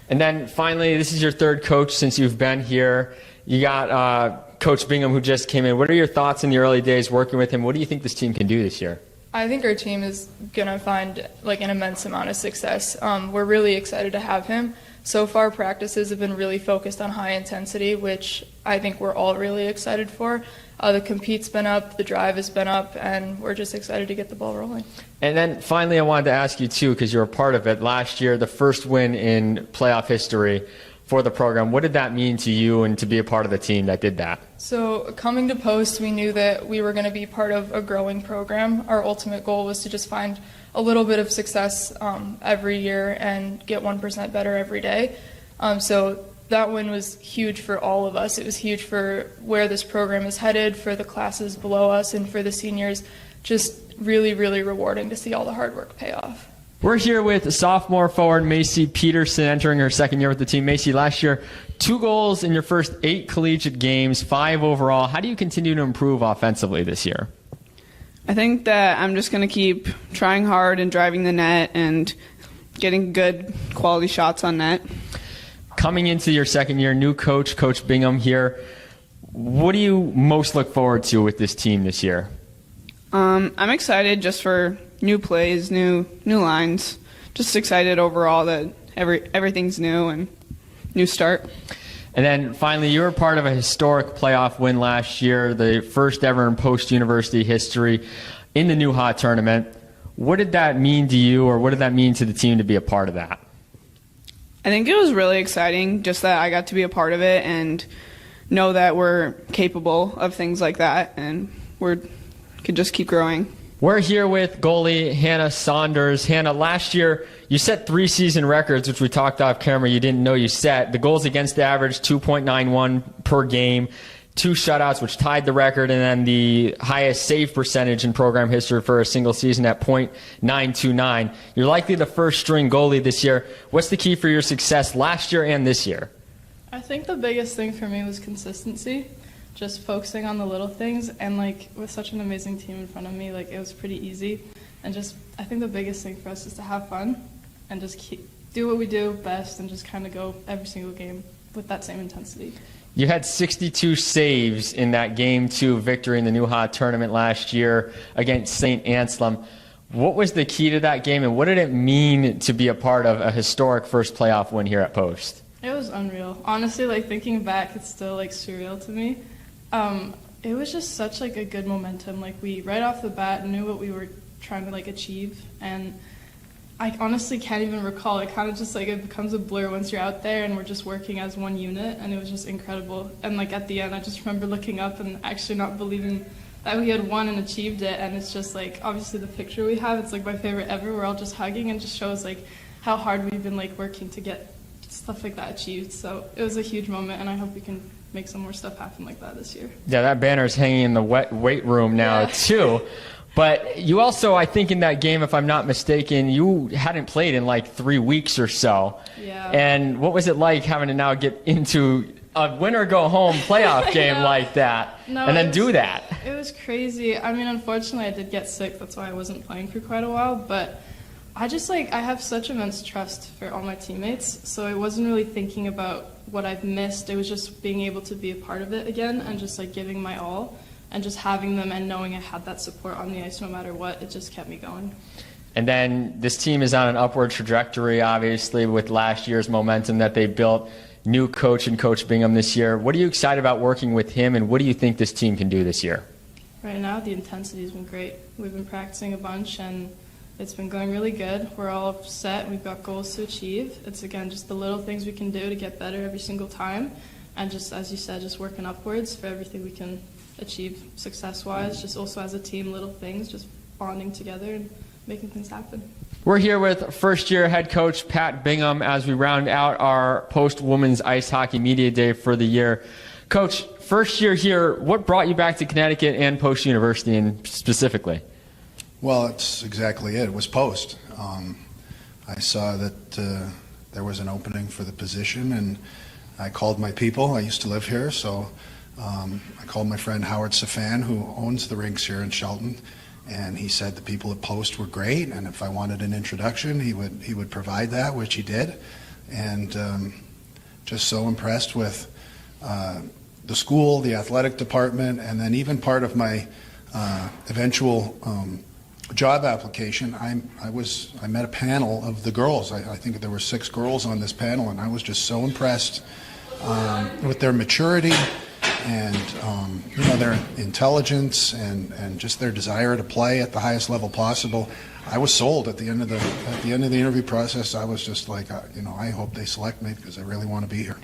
And then finally, this is your third coach since you've been here. You got Coach Bingham, who just came in. What are your thoughts in the early days working with him? What do you think this team can do this year? I think our team is going to find an immense amount of success. We're really excited to have him. So far, practices have been really focused on high intensity, which I think we're all really excited for. The compete's been up, the drive has been up, and we're just excited to get the ball rolling. And then finally, I wanted to ask you, too, because you were a part of it last year, the first win in playoff history for the program. What did that mean to you and to be a part of the team that did that? So coming to Post, we knew that we were going to be part of a growing program. Our ultimate goal was to just find a little bit of success every year and get 1% better every day. So that win was huge for all of us. It was huge for where this program is headed, for the classes below us, and for the seniors. Just really, really rewarding to see all the hard work pay off. We're here with sophomore forward Macy Peterson entering her second year with the team. Macy, last year, 2 goals in your first 8 collegiate games, 5 overall. How do you continue to improve offensively this year? I think that I'm just going to keep trying hard and driving the net and getting good quality shots on net. Coming into your second year, new coach, Coach Bingham here. What do you most look forward to with this team this year? I'm excited just for new plays, new lines. Just excited overall that everything's new and new start. And then finally, you were part of a historic playoff win last year, the first ever in post-university history in the New Hot tournament. What did that mean to you, or what did that mean to the team to be a part of that? I think it was really exciting just that I got to be a part of it and know that we're capable of things like that and could just keep growing. We're here with goalie Hannah Saunders. Hannah, last year you set 3 season records, which we talked off camera you didn't know you set. The goals against average, 2.91 per game, 2 shutouts, which tied the record, and then the highest save percentage in program history for a single season at .929. You're likely the first string goalie this year. What's the key for your success last year and this year? I think the biggest thing for me was consistency. Just focusing on the little things, and with such an amazing team in front of me, it was pretty easy. And I think the biggest thing for us is to have fun and just do what we do best and just kind of go every single game with that same intensity. You had 62 saves in that Game 2 victory in the New Hot tournament last year against St. Anselm. What was the key to that game, and what did it mean to be a part of a historic first playoff win here at Post? It was unreal. Honestly, thinking back, it's still surreal to me. It was just such a good momentum. We right off the bat knew what we were trying to achieve, and I honestly can't even recall. It kind of just it becomes a blur once you're out there and we're just working as one unit, and it was just incredible. And at the end, I just remember looking up and actually not believing that we had won and achieved it. And it's just obviously the picture we have, it's my favorite ever. We're all just hugging and just shows how hard we've been working to get stuff like that achieved. So it was a huge moment, and I hope we can make some more stuff happen like that this year. Yeah, that banner's hanging in the weight room now too. But you also, I think in that game, if I'm not mistaken, you hadn't played in 3 weeks or so. Yeah. And what was it like having to now get into a win-or-go-home playoff game like that and then do that? It was crazy. I mean, unfortunately, I did get sick. That's why I wasn't playing for quite a while. But I just I have such immense trust for all my teammates. So I wasn't really thinking about what I've missed. It was just being able to be a part of it again and just giving my all. And just having them and knowing I had that support on the ice no matter what, it just kept me going. And then this team is on an upward trajectory, obviously, with last year's momentum that they built. New coach and Coach Bingham this year. What are you excited about working with him, and what do you think this team can do this year? Right now, the intensity has been great. We've been practicing a bunch, and it's been going really good. We're all set. We've got goals to achieve. It's, again, just the little things we can do to get better every single time. And just, as you said, just working upwards for everything we can achieve success-wise. Just also as a team, little things, just bonding together and making things happen. We're here with first-year head coach Pat Bingham as we round out our post-Women's Ice Hockey Media Day for the year. Coach, first year here, what brought you back to Connecticut and Post University and specifically? Well, it's exactly it. It was Post. I saw that there was an opening for the position, and I called my people. I used to live here, so I called my friend Howard Safan, who owns the rinks here in Shelton, and he said the people at Post were great, and if I wanted an introduction, he would provide that, which he did, and just so impressed with the school, the athletic department, and then even part of my eventual job application, I met a panel of the girls. I think there were 6 girls on this panel, and I was just so impressed with their maturity and their intelligence and just their desire to play at the highest level possible. I was sold at the end of the interview process. I was just like, I hope they select me because I really want to be here.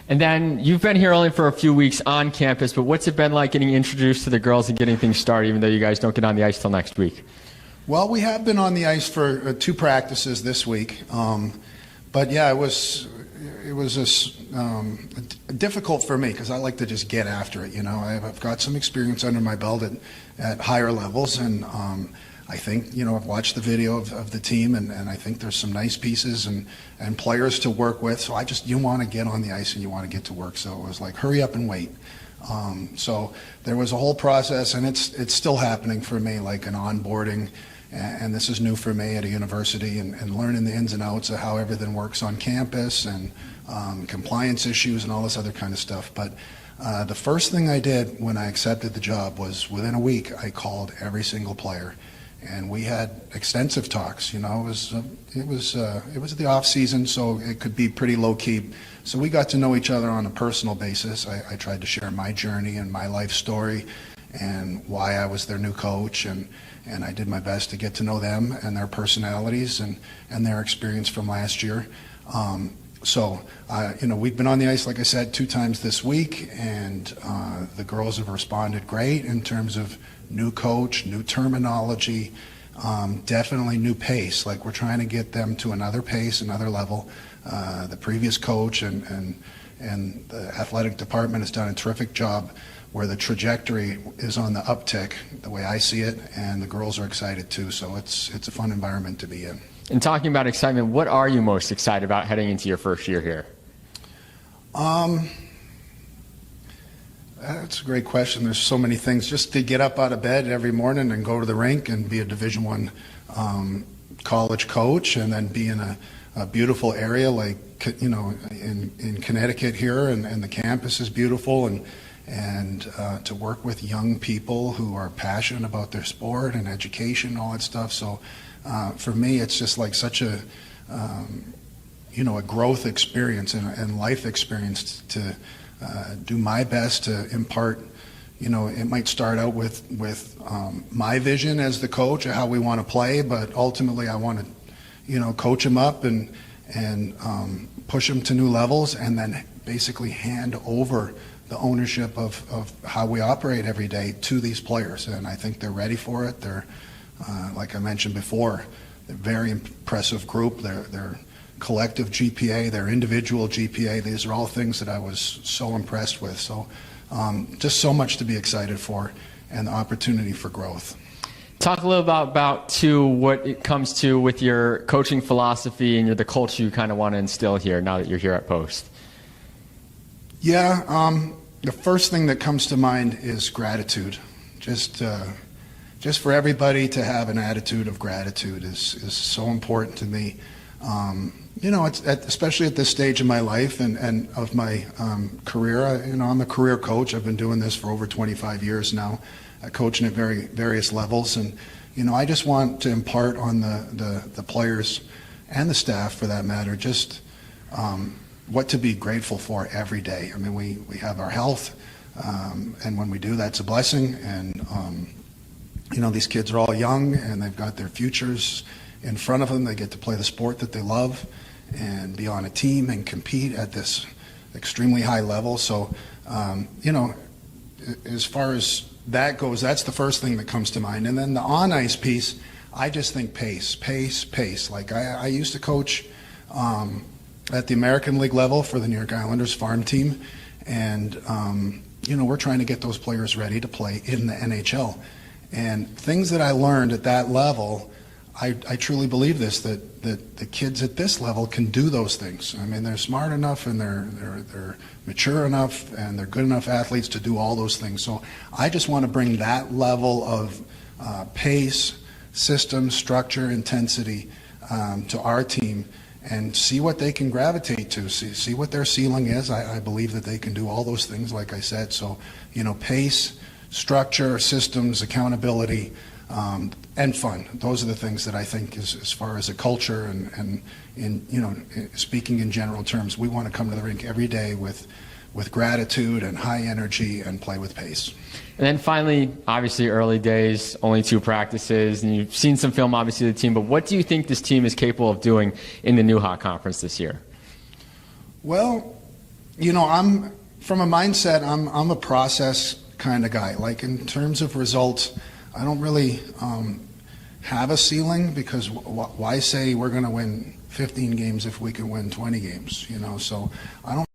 And then you've been here only for a few weeks on campus, but what's it been like getting introduced to the girls and getting things started, even though you guys don't get on the ice till next week? Well, we have been on the ice for 2 practices this week, but yeah, it was difficult for me because I like to just get after it. I've got some experience under my belt at higher levels, and I think, I've watched the video of the team, and I think there's some nice pieces and players to work with. So you want to get on the ice and you want to get to work. So it was like, hurry up and wait. So there was a whole process, and it's still happening for me, like an onboarding. And this is new for me at a university, and learning the ins and outs of how everything works on campus and compliance issues and all this other kind of stuff. But the first thing I did when I accepted the job was within a week I called every single player. And we had extensive talks. It was the off season, so it could be pretty low key. So we got to know each other on a personal basis. I tried to share my journey and my life story, and why I was their new coach, and I did my best to get to know them and their personalities and their experience from last year. We've been on the ice, like I said, 2 times this week, and the girls have responded great in terms of new coach, new terminology, definitely new pace. Like, we're trying to get them to another pace, another level. The previous coach and the athletic department has done a terrific job where the trajectory is on the uptick, the way I see it, and the girls are excited too. So it's a fun environment to be in. And talking about excitement, what are you most excited about heading into your first year here? That's a great question. There's so many things. Just to get up out of bed every morning and go to the rink and be a Division I college coach, and then be in a beautiful area like in Connecticut here, and the campus is beautiful, and to work with young people who are passionate about their sport and education, all that stuff. So for me, it's just like such a growth experience and life experience to do my best to impart. It might start out with my vision as the coach of how we want to play, but ultimately I want to coach them up and push them to new levels, and then basically hand over the ownership of how we operate every day to these players. And I think they're ready for it. They're like I mentioned before, they're a very impressive group. They're collective GPA, their individual GPA. These are all things that I was so impressed with. So just so much to be excited for, and the opportunity for growth. Talk a little about too, what it comes to with your coaching philosophy and the culture you kind of want to instill here now that you're here at Post. Yeah, the first thing that comes to mind is gratitude. Just for everybody to have an attitude of gratitude is so important to me. It's especially at this stage of my life and of my career. I'm a career coach. I've been doing this for over 25 years now, coaching at various levels. And, I just want to impart on the players and the staff, for that matter, just what to be grateful for every day. I mean, we have our health. And when we do, that's a blessing. And, these kids are all young and they've got their futures in front of them. They get to play the sport that they love and be on a team and compete at this extremely high level. So, as far as that goes, that's the first thing that comes to mind. And then the on-ice piece, I just think pace. Like I used to coach at the American League level for the New York Islanders farm team. And, we're trying to get those players ready to play in the NHL. And things that I learned at that level, I truly believe this, that the kids at this level can do those things. I mean, they're smart enough and they're mature enough and they're good enough athletes to do all those things. So I just want to bring that level of pace, system, structure, intensity to our team and see what they can gravitate to, see what their ceiling is. I believe that they can do all those things, like I said. So, pace, structure, systems, accountability, and fun. Those are the things that I think as far as a culture and speaking in general terms, we want to come to the rink every day with gratitude and high energy and play with pace. And then finally, obviously early days, only 2 practices, and you've seen some film, obviously, of the team, but what do you think this team is capable of doing in the Newhock Conference this year? Well, I'm from a mindset, I'm a process kind of guy. Like in terms of results, I don't really have a ceiling, because why say we're going to win 15 games if we can win 20 games, so I don't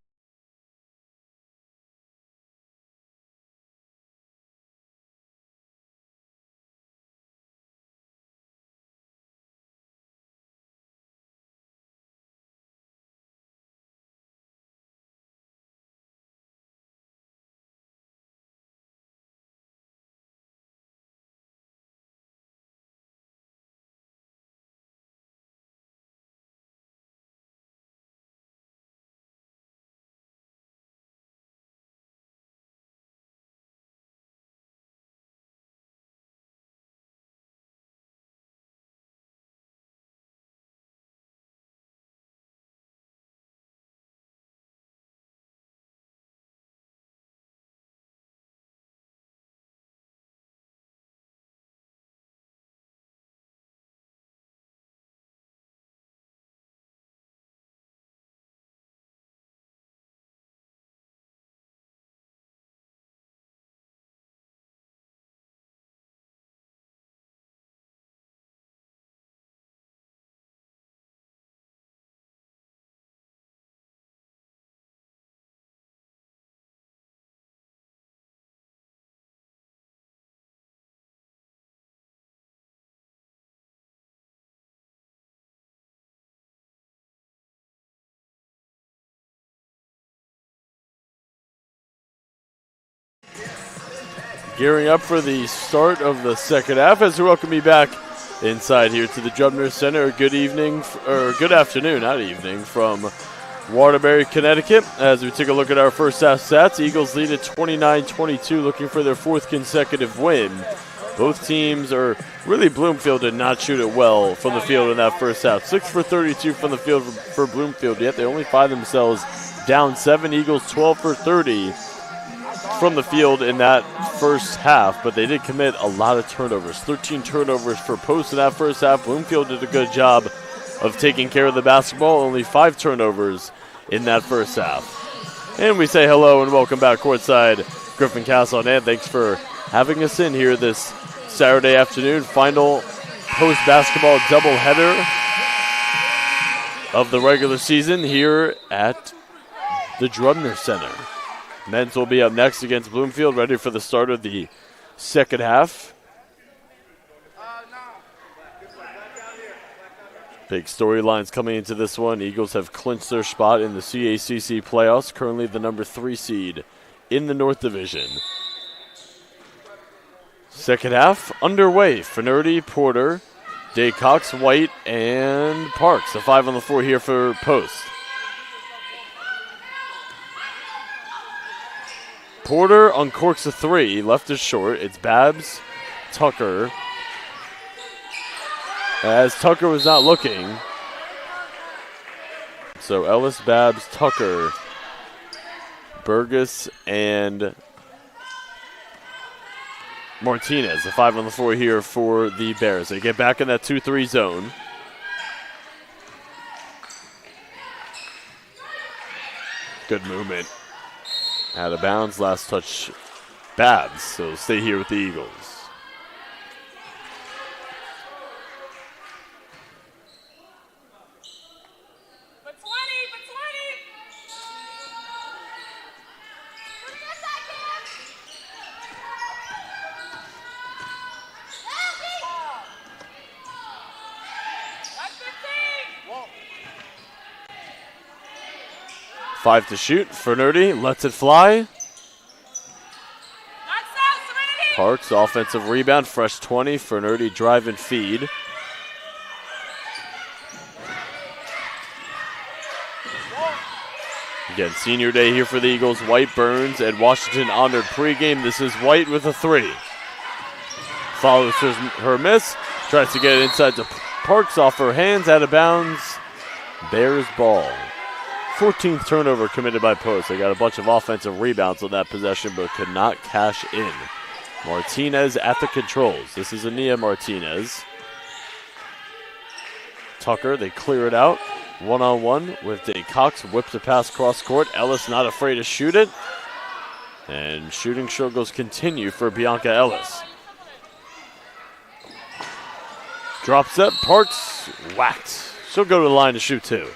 Gearing up for the start of the second half as we welcome you back inside here to the Drumner Center. Good evening, or good afternoon, not evening, from Waterbury, Connecticut. As we take a look at our first half stats, Eagles lead at 29-22, looking for their 4th consecutive win. Both teams are really, Bloomfield did not shoot it well from the field in that first half. 6 for 32 from the field for Bloomfield, yet they only find themselves down 7. Eagles 12 for 30 from the field in that first half, but they did commit a lot of turnovers. 13 turnovers for Post in that first half. Bloomfield did a good job of taking care of the basketball. Only 5 turnovers in that first half. And we say hello and welcome back courtside, Griffin Castle, and thanks for having us in here this Saturday afternoon. Final Post basketball doubleheader of the regular season here at the Drumner Center. Men's will be up next against Bloomfield, ready for the start of the second half. Big storylines coming into this one. Eagles have clinched their spot in the CACC playoffs, currently the number 3 seed in the North Division. Second half underway. Finnerty, Porter, Daycox, White, and Parks. The 5 on the floor here for Post. Porter uncorks a 3, left is short. It's Babs, Tucker. As Tucker was not looking. So Ellis, Babs, Tucker, Burgess, and Martinez. The 5 on the floor here for the Bears. They get back in that 2-3 zone. Good movement. Out of bounds. Last touch, Babs. So stay here with the Eagles. Five to shoot. Fernardi lets it fly. Parks, offensive rebound, fresh 20. Fernardi drive and feed. Again, senior day here for the Eagles. White, Burns, and Washington honored pregame. This is White with a 3. Follows her miss. Tries to get it inside to Parks off her hands, out of bounds. Bears ball. 14th turnover committed by Post. They got a bunch of offensive rebounds on that possession, but could not cash in. Martinez at the controls. This is Ania Martinez. Tucker, they clear it out. One-on-one with Day Cox. Whips a pass cross court. Ellis not afraid to shoot it. And shooting struggles continue for Bianca Ellis. Drops up. Parks whacked. She'll go to the line to shoot 2.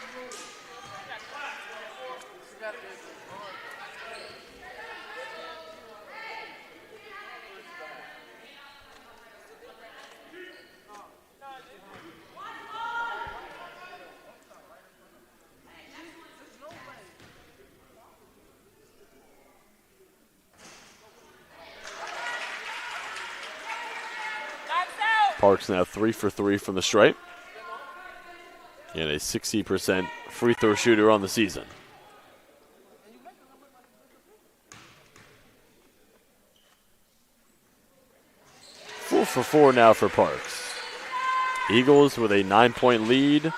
Parks now 3 for 3 from the stripe. And a 60% free throw shooter on the season. Four for 4 now for Parks. Eagles with a 9-point lead.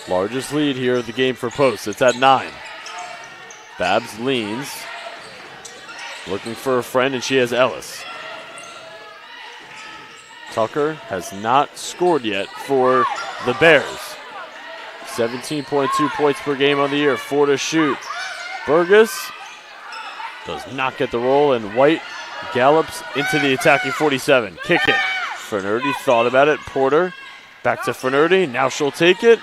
Largest lead here of the game for Post. It's at 9. Babs leans, looking for a friend, and she has Ellis. Tucker has not scored yet for the Bears. 17.2 points per game on the year, 4 to shoot. Burgess does not get the roll, and White gallops into the attacking 47. Kick it. Fernardi thought about it. Porter back to Fernardi. Now she'll take it.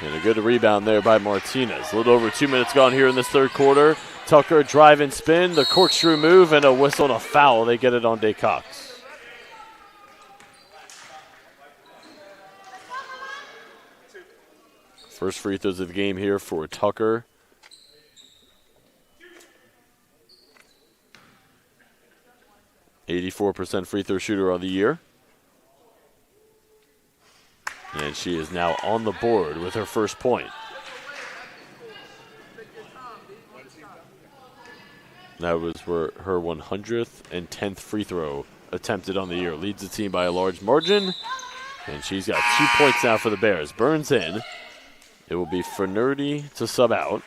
And a good rebound there by Martinez. A little over 2 minutes gone here in this third quarter. Tucker drive and spin, the corkscrew move, and a whistle and a foul. They get it on Day Cox. First free throws of the game here for Tucker. .84% free throw shooter on the year. And she is now on the board with her first point. That was her 100th and 10th free throw attempted on the year. Leads the team by a large margin. And she's got 2 points now for the Bears. Burns in. It will be Fernardi to sub out.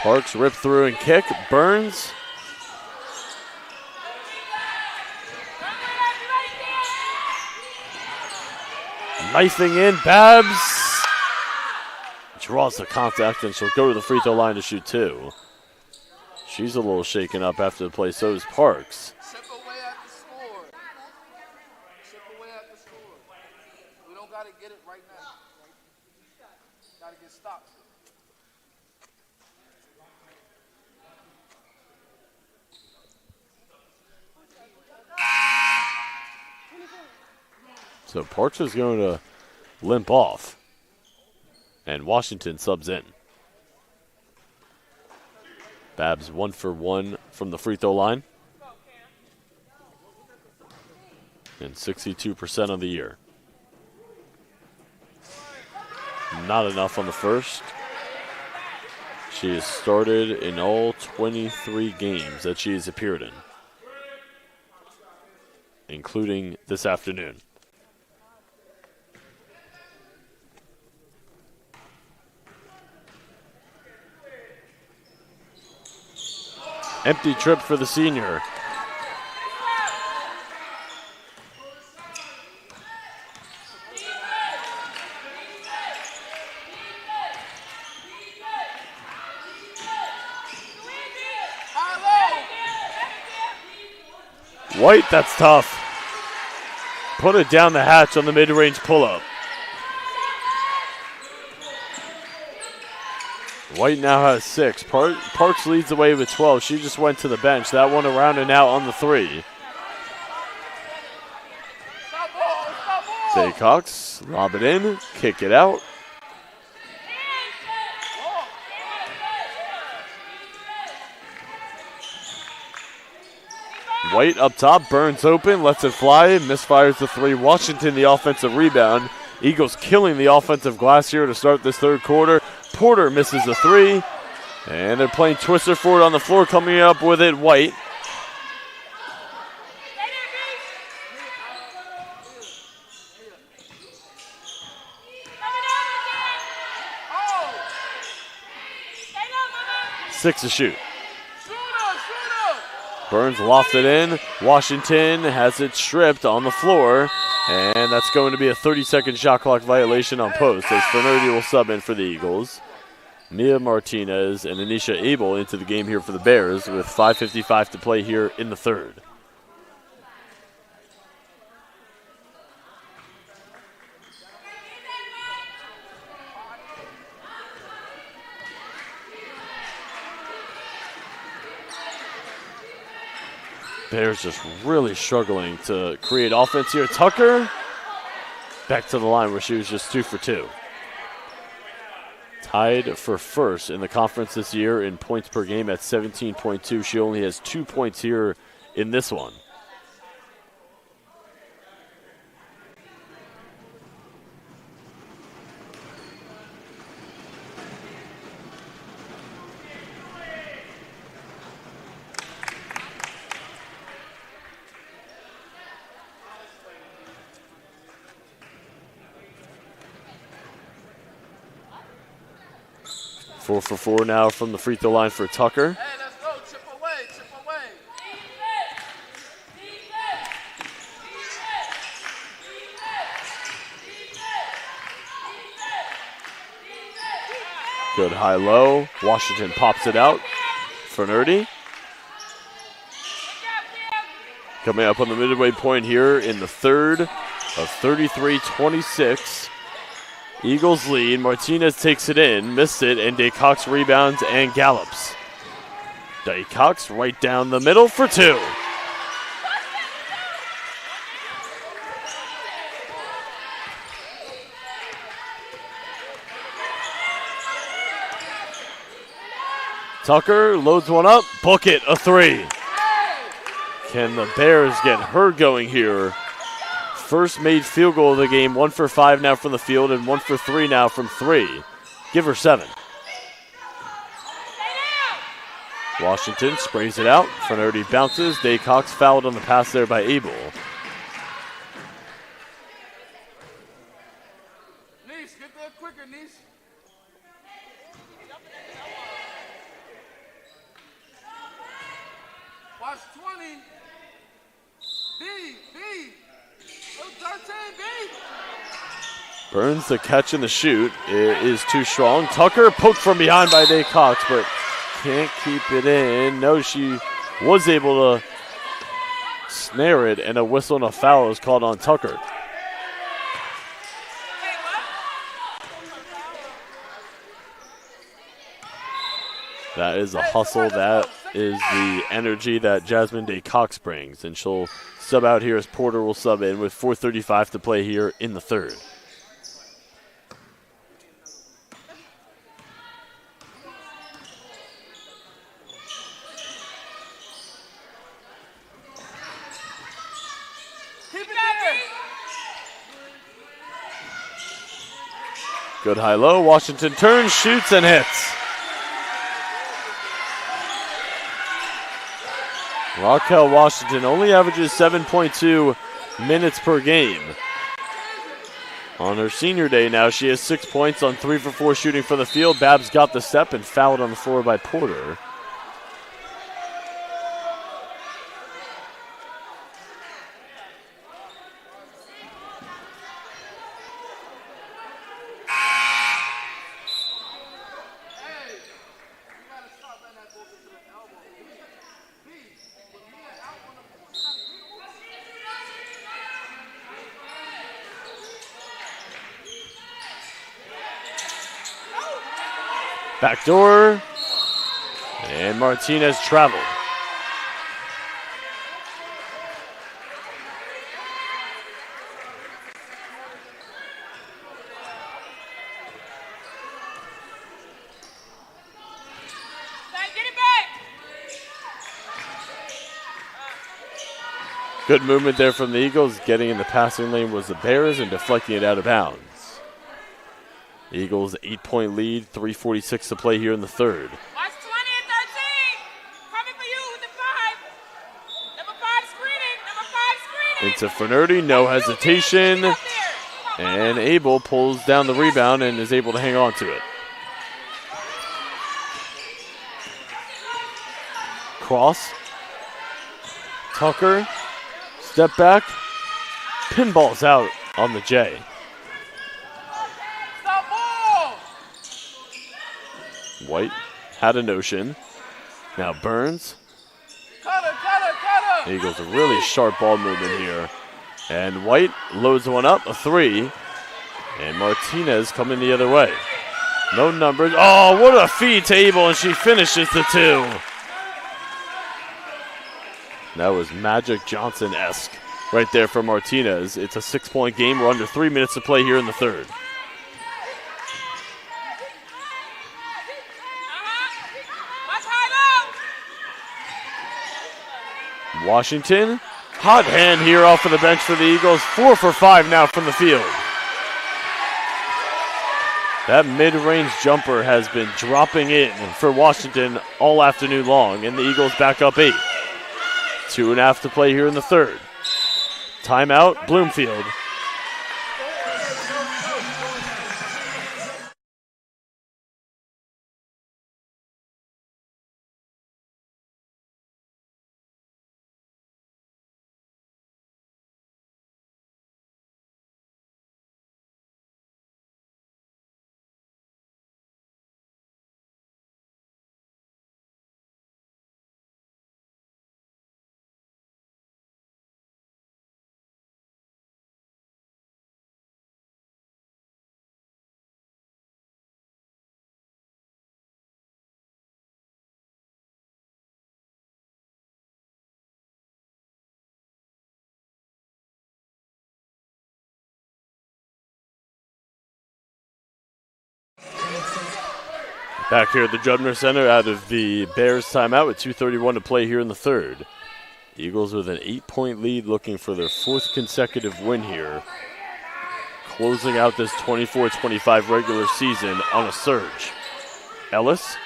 Parks rip through and kick. Burns. Knifing in. Babs draws the contact, and she'll go to the free throw line to shoot 2. She's a little shaken up after the play. So is Parks. Chip away at the score. Chip away at the score. We don't got to get it right now. Got to get stops. So Parks is going to limp off. And Washington subs in. Babs 1 for 1 from the free throw line. And 62% on the year. Not enough on the first. She has started in all 23 games that she has appeared in, including this afternoon. Empty trip for the senior. White, that's tough. Put it down the hatch on the mid-range pull-up. White now has 6. Parks leads the way with 12. She just went to the bench. That one around and out on the 3. Daycox, lob it in, kick it out. White up top, Burns open, lets it fly, misfires the 3. Washington the offensive rebound. Eagles killing the offensive glass here to start this third quarter. Porter misses the 3, and they're playing Twister forward on the floor, coming up with it, White. Six to shoot. Burns lofted in. Washington has it stripped on the floor. And that's going to be a 30-second shot clock violation on post as Fernardi will sub in for the Eagles. Mia Martinez and Anisha Abel into the game here for the Bears with 5:55 to play here in the third. Bears just really struggling to create offense here. Tucker back to the line where she was just 2 for 2. Tied for first in the conference this year in points per game at 17.2. She only has 2 points here in this one. Four for 4 now from the free throw line for Tucker. Hey, let's go. Chip away, chip away. Good high-low. Washington pops it out. Fernardi. Coming up on the midway point here in the third of 33-26. Eagles lead. Martinez takes it in, missed it, and Daycox rebounds and gallops. Daycox right down the middle for 2. Tucker loads one up, book it, a 3. Can the Bears get her going here? First made field goal of the game, 1 for 5 now from the field and 1 for 3 now from 3. Give her 7. Washington sprays it out. Fernardi bounces. Daycox fouled on the pass there by Abel. Niece, get there quicker, niece. Watch 20. B. 13, B. Burns the catch and the shoot. It is too strong. Tucker poked from behind by Daycox, but can't keep it in. No, she was able to snare it, and a whistle and a foul is called on Tucker. That is a hustle. That is the energy that Jasmine Daycox brings, and she'll sub out here as Porter will sub in with 4:35 to play here in the third. Good high-low. Washington turns, shoots, and hits. Raquel Washington only averages 7.2 minutes per game. On her senior day now, she has 6 points on 3 for 4 shooting for the field. Babs got the step and fouled on the floor by Porter. Backdoor, and Martinez traveled. Good movement there from the Eagles. Getting in the passing lane was the Bears and deflecting it out of bounds. Eagles 8-point lead, 3:46 to play here in the third. Watch 20 and 13. Coming for you with the 5. Number 5 screening. Number 5 screening. Into Fernerdi, no hesitation. And Abel pulls down the rebound and is able to hang on to it. Cross. Tucker. Step back. Pinball's out on the J. White had a notion. Now Burns. Eagles a really sharp ball movement here. And White loads one up, a 3. And Martinez coming the other way. No numbers. Oh, what a feed to Abel, and she finishes the 2. That was Magic Johnson-esque right there for Martinez. It's a 6-point game. We're under 3 minutes to play here in the third. Washington, hot hand here off of the bench for the Eagles. 4 for 5 now from the field. That mid-range jumper has been dropping in for Washington all afternoon long, and the Eagles back up 8. 2.5 to play here in the third. Timeout, Bloomfield. Back here at the Drubner Center out of the Bears timeout with 2:31 to play here in the third. Eagles with an 8-point lead looking for their 4th consecutive win here. Closing out this 24-25 regular season on a surge. Ellis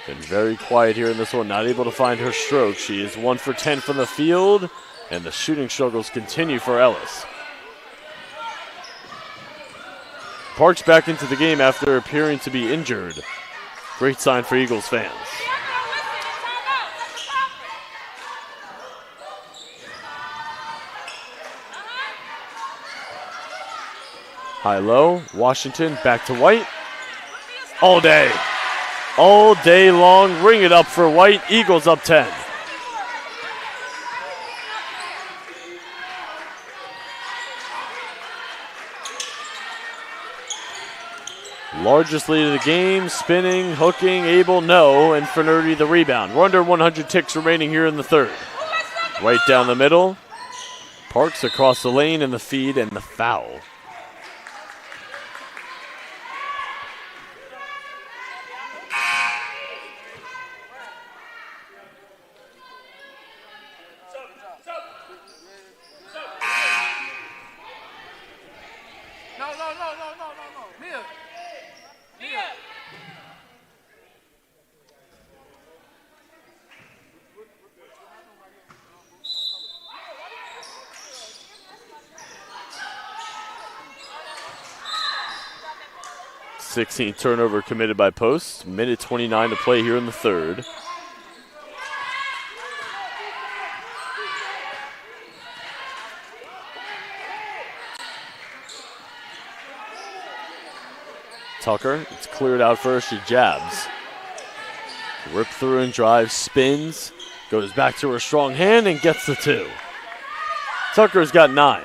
been very quiet here in this one, not able to find her stroke. She is 1 for 10 from the field, and the shooting struggles continue for Ellis. Parks back into the game after appearing to be injured. Great sign for Eagles fans. High-low, Washington back to White. All day long, ring it up for White. Eagles up 10. Largest lead of the game, spinning, hooking, Abel, no, and Fernerdi the rebound. We're under 100 ticks remaining here in the third. Right down the middle. Parks across the lane and the feed and the foul. No. Mia. Mia. 16th turnover committed by Post. Minute 29 to play here in the third. Tucker, it's cleared out first. She jabs. Rip through and drive, spins, goes back to her strong hand and gets the 2. Tucker's got 9.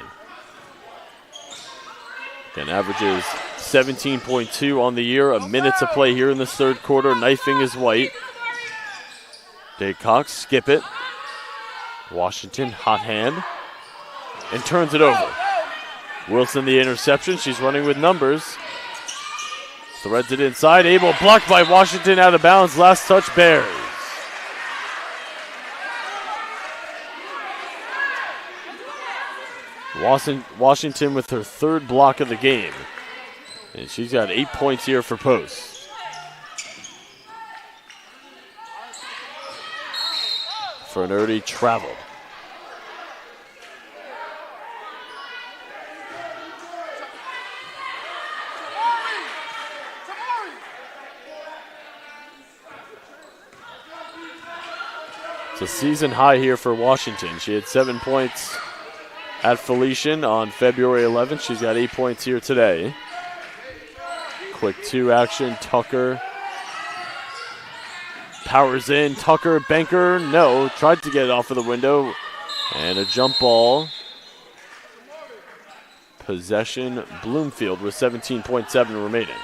And averages 17.2 on the year. A minute to play here in this third quarter. Knifing is White. Daycox, skip it. Washington, hot hand. And turns it over. Wilson, the interception. She's running with numbers. Threads it inside. Abel blocked by Washington, out of bounds. Last touch, Bears. Washington with her third block of the game. And she's got 8 points here for Post. Fernardi traveled. It's a season high here for Washington. She had 7 points at Felician on February 11th. She's got 8 points here today. Quick 2 action. Tucker powers in. Tucker, banker, no. Tried to get it off of the window. And a jump ball. Possession, Bloomfield with 17.7 remaining.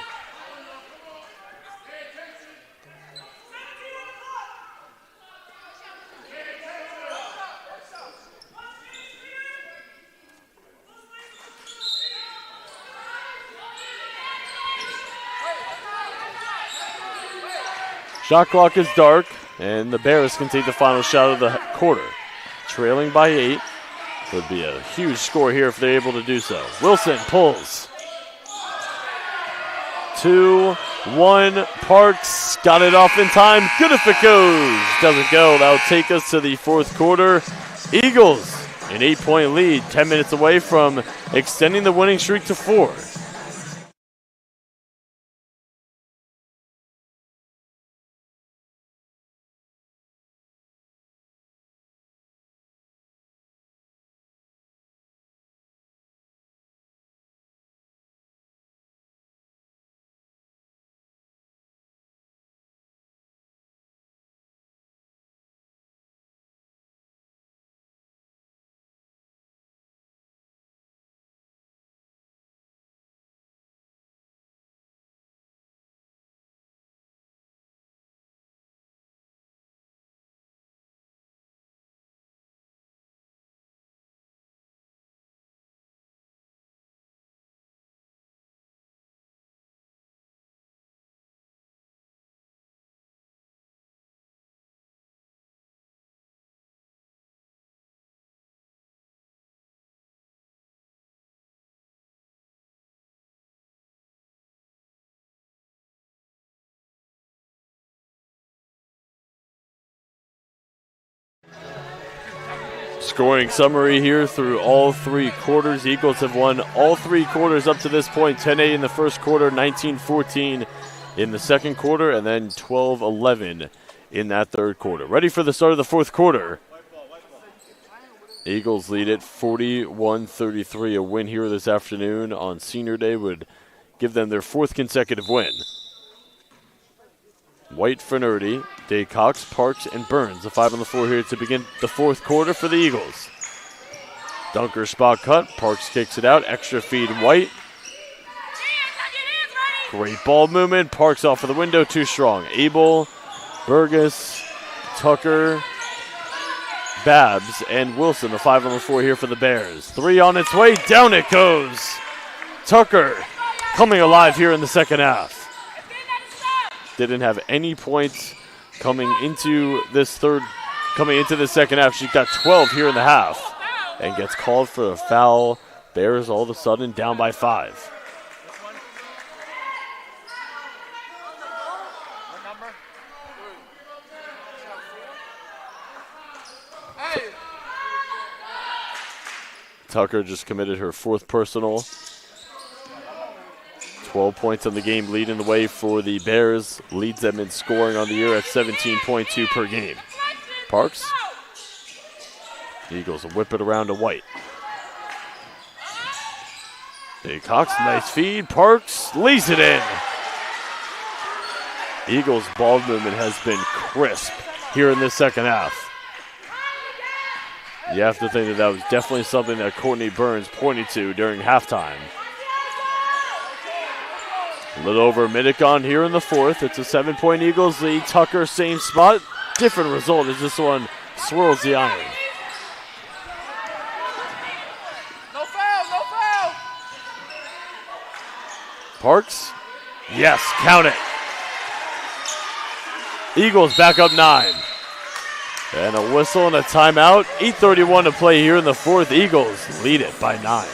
Shot clock is dark, and the Bears can take the final shot of the quarter. Trailing by 8. Would be a huge score here if they're able to do so. Wilson pulls. 2-1. Parks got it off in time. Good if it goes. Doesn't go. That'll take us to the fourth quarter. Eagles, an 8-point lead, 10 minutes away from extending the winning streak to 4. Scoring summary here through all 3 quarters. Eagles have won all 3 quarters up to this point. 10-8 in the first quarter, 19-14 in the second quarter, and then 12-11 in that third quarter. Ready for the start of the fourth quarter. Eagles lead it 41-33. A win here this afternoon on Senior Day would give them their 4th consecutive win. White, Fernardi, Daycox, Parks, and Burns. The 5 on the floor here to begin the fourth quarter for the Eagles. Dunker spot cut. Parks kicks it out. Extra feed, White. Great ball movement. Parks off of the window. Too strong. Abel, Burgess, Tucker, Babs, and Wilson. The 5 on the floor here for the Bears. 3 on its way. Down it goes. Tucker coming alive here in the second half. Didn't have any points coming into this second half. She got 12 here in the half and gets called for a foul. Bears all of a sudden down by 5. Tucker just committed her 4th personal. 12 points on the game, leading the way for the Bears. Leads them in scoring on the year at 17.2 per game. Parks. Eagles will whip it around to White. Big Cox, nice feed. Parks lays it in. Eagles' ball movement has been crisp here in this second half. You have to think that that was definitely something that Courtney Burns pointed to during halftime. A little over a minute gone here in the 4th. It's a 7-point Eagles lead. Tucker, same spot. Different result as this one swirls the iron. No foul, no foul. Parks. Yes, count it. Eagles back up 9. And a whistle and a timeout. 8:31 to play here in the 4th. Eagles lead it by 9.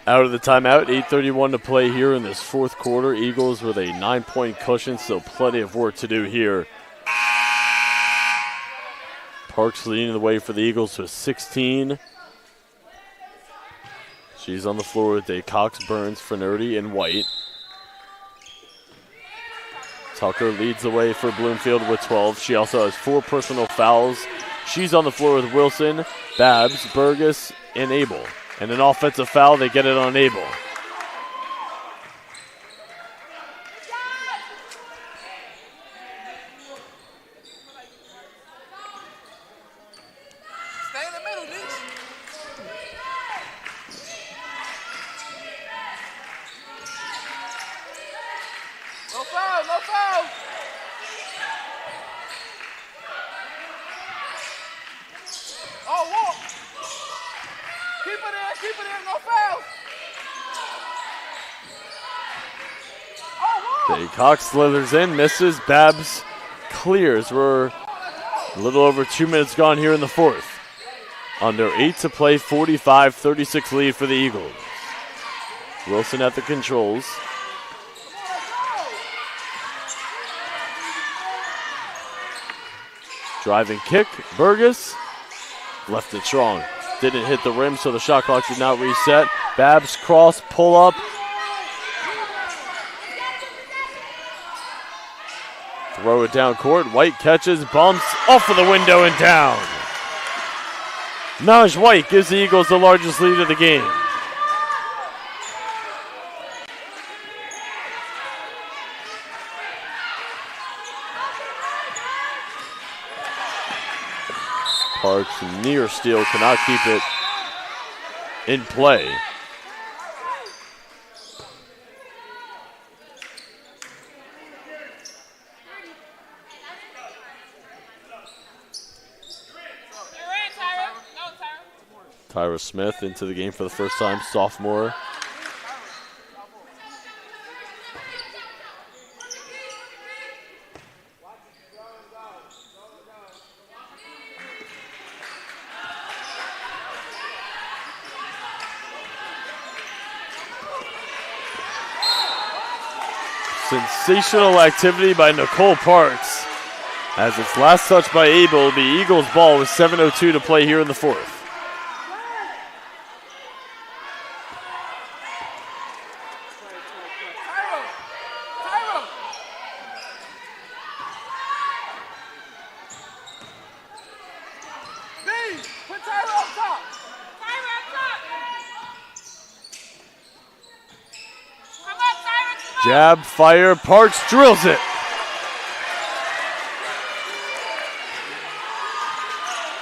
Out of the timeout, 8:31 to play here in this 4th quarter. Eagles with a 9-point cushion, so plenty of work to do here. Parks leading the way for the Eagles with 16. She's on the floor with a Cox, Burns, Fernardi, and White. Tucker leads the way for Bloomfield with 12. She also has 4 personal fouls. She's on the floor with Wilson, Babs, Burgess, and Abel. And an offensive foul, they get it on Abel. Stay in the middle, Leach. No foul, no foul. Oh, walk. Keep it in, no foul. Oh, walk. Big Cox slithers in, misses. Babs clears. We're a little over 2 minutes gone here in the 4th. Under 8 to play, 45-36 lead for the Eagles. Wilson at the controls. Driving kick, Burgess. Left it strong. Didn't hit the rim, so the shot clock did not reset. Babs cross, pull up. Throw it down court. White catches, bumps, off of the window and down. Naj White gives the Eagles the largest lead of the game. Parks near steal, cannot keep it in play. Tyra Smith into the game for the first time, sophomore. Sensational activity by Nicole Parks. As its last touch by Abel, the Eagles ball with 7:02 to play here in the 4th. Jab, fire, Parks drills it.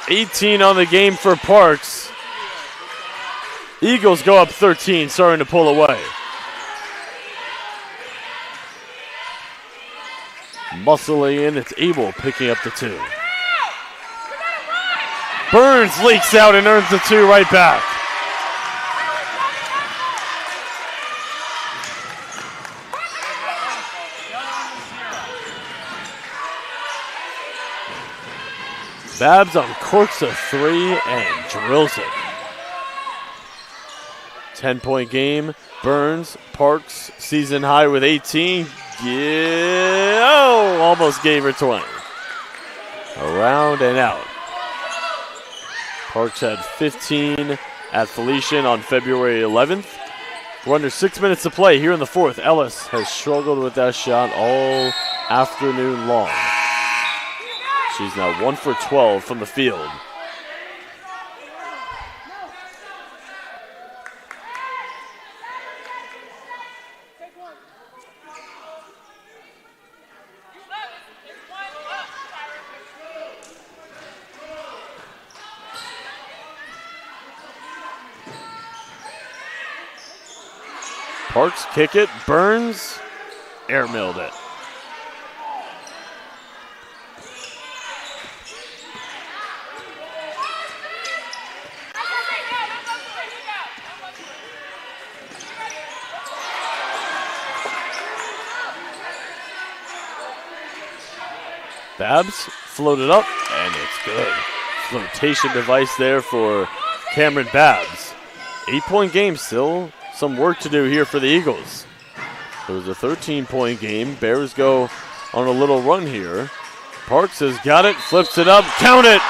$18 on the game for Parks. Eagles go up 13, starting to pull away. Muscling in, it's Abel picking up the 2. Burns leaks out and earns the 2 right back. Babs uncorks a 3 and drills it. 10-point game. Burns, Parks, season high with 18. Yeah, oh, almost gave her 20. Around and out. Parks had 15 at Felician on February 11th. We're under 6 minutes to play here in the 4th. Ellis has struggled with that shot all afternoon long. She's now 1 for 12 from the field. Parks kick it, Burns airmailed it. Babs floated up, and it's good. Flotation device there for Cameron Babs. 8-point game, still some work to do here for the Eagles. It was a 13-point game. Bears go on a little run here. Parks has got it, flips it up, count it,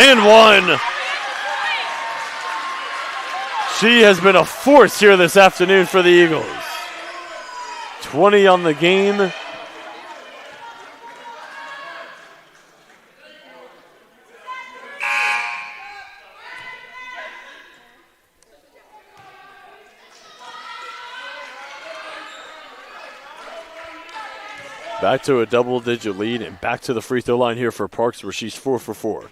and 1. She has been a force here this afternoon for the Eagles. 20 on the game. Back to a double-digit lead and back to the free throw line here for Parks, where she's 4 for 4.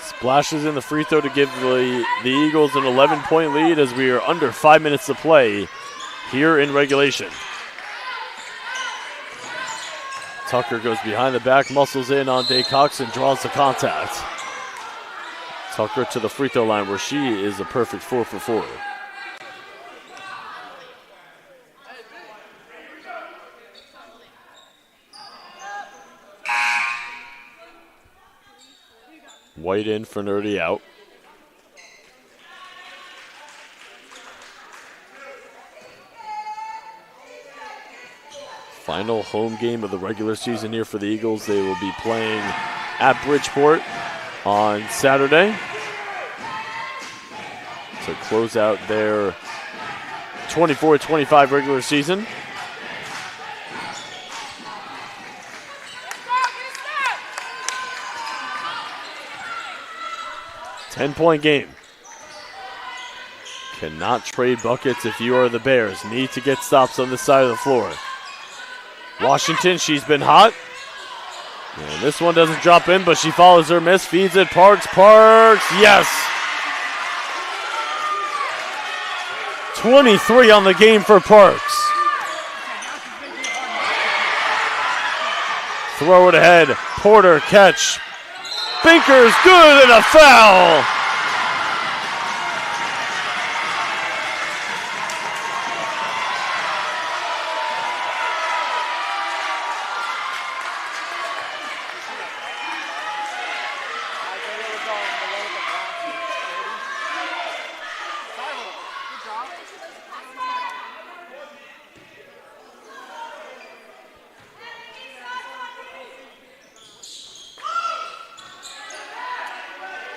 Splashes in the free throw to give the Eagles an 11-point lead as we are under 5 minutes to play here in regulation. Tucker goes behind the back, muscles in on Day Cox and draws the contact. Tucker to the free throw line where she is a perfect 4 for 4. White in for Nerdy out. Final home game of the regular season here for the Eagles. They will be playing at Bridgeport on Saturday to close out their 24-25 regular season. Ten-point game. Cannot trade buckets if you are the Bears. Need to get stops on this side of the floor. Washington, she's been hot. And this one doesn't drop in, but she follows her miss, feeds it, Parks, yes! 23 on the game for Parks. Throw it ahead, Porter, catch. Binker's good, and a foul!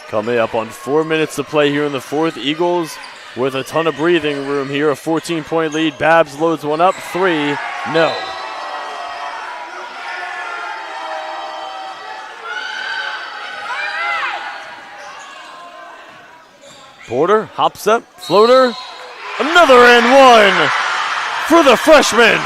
Coming up on 4 minutes to play here in the 4th. Eagles with a ton of breathing room here. A 14-point lead. Babs loads one up. 3, no. Porter, hop step, floater. Another and one for the freshman.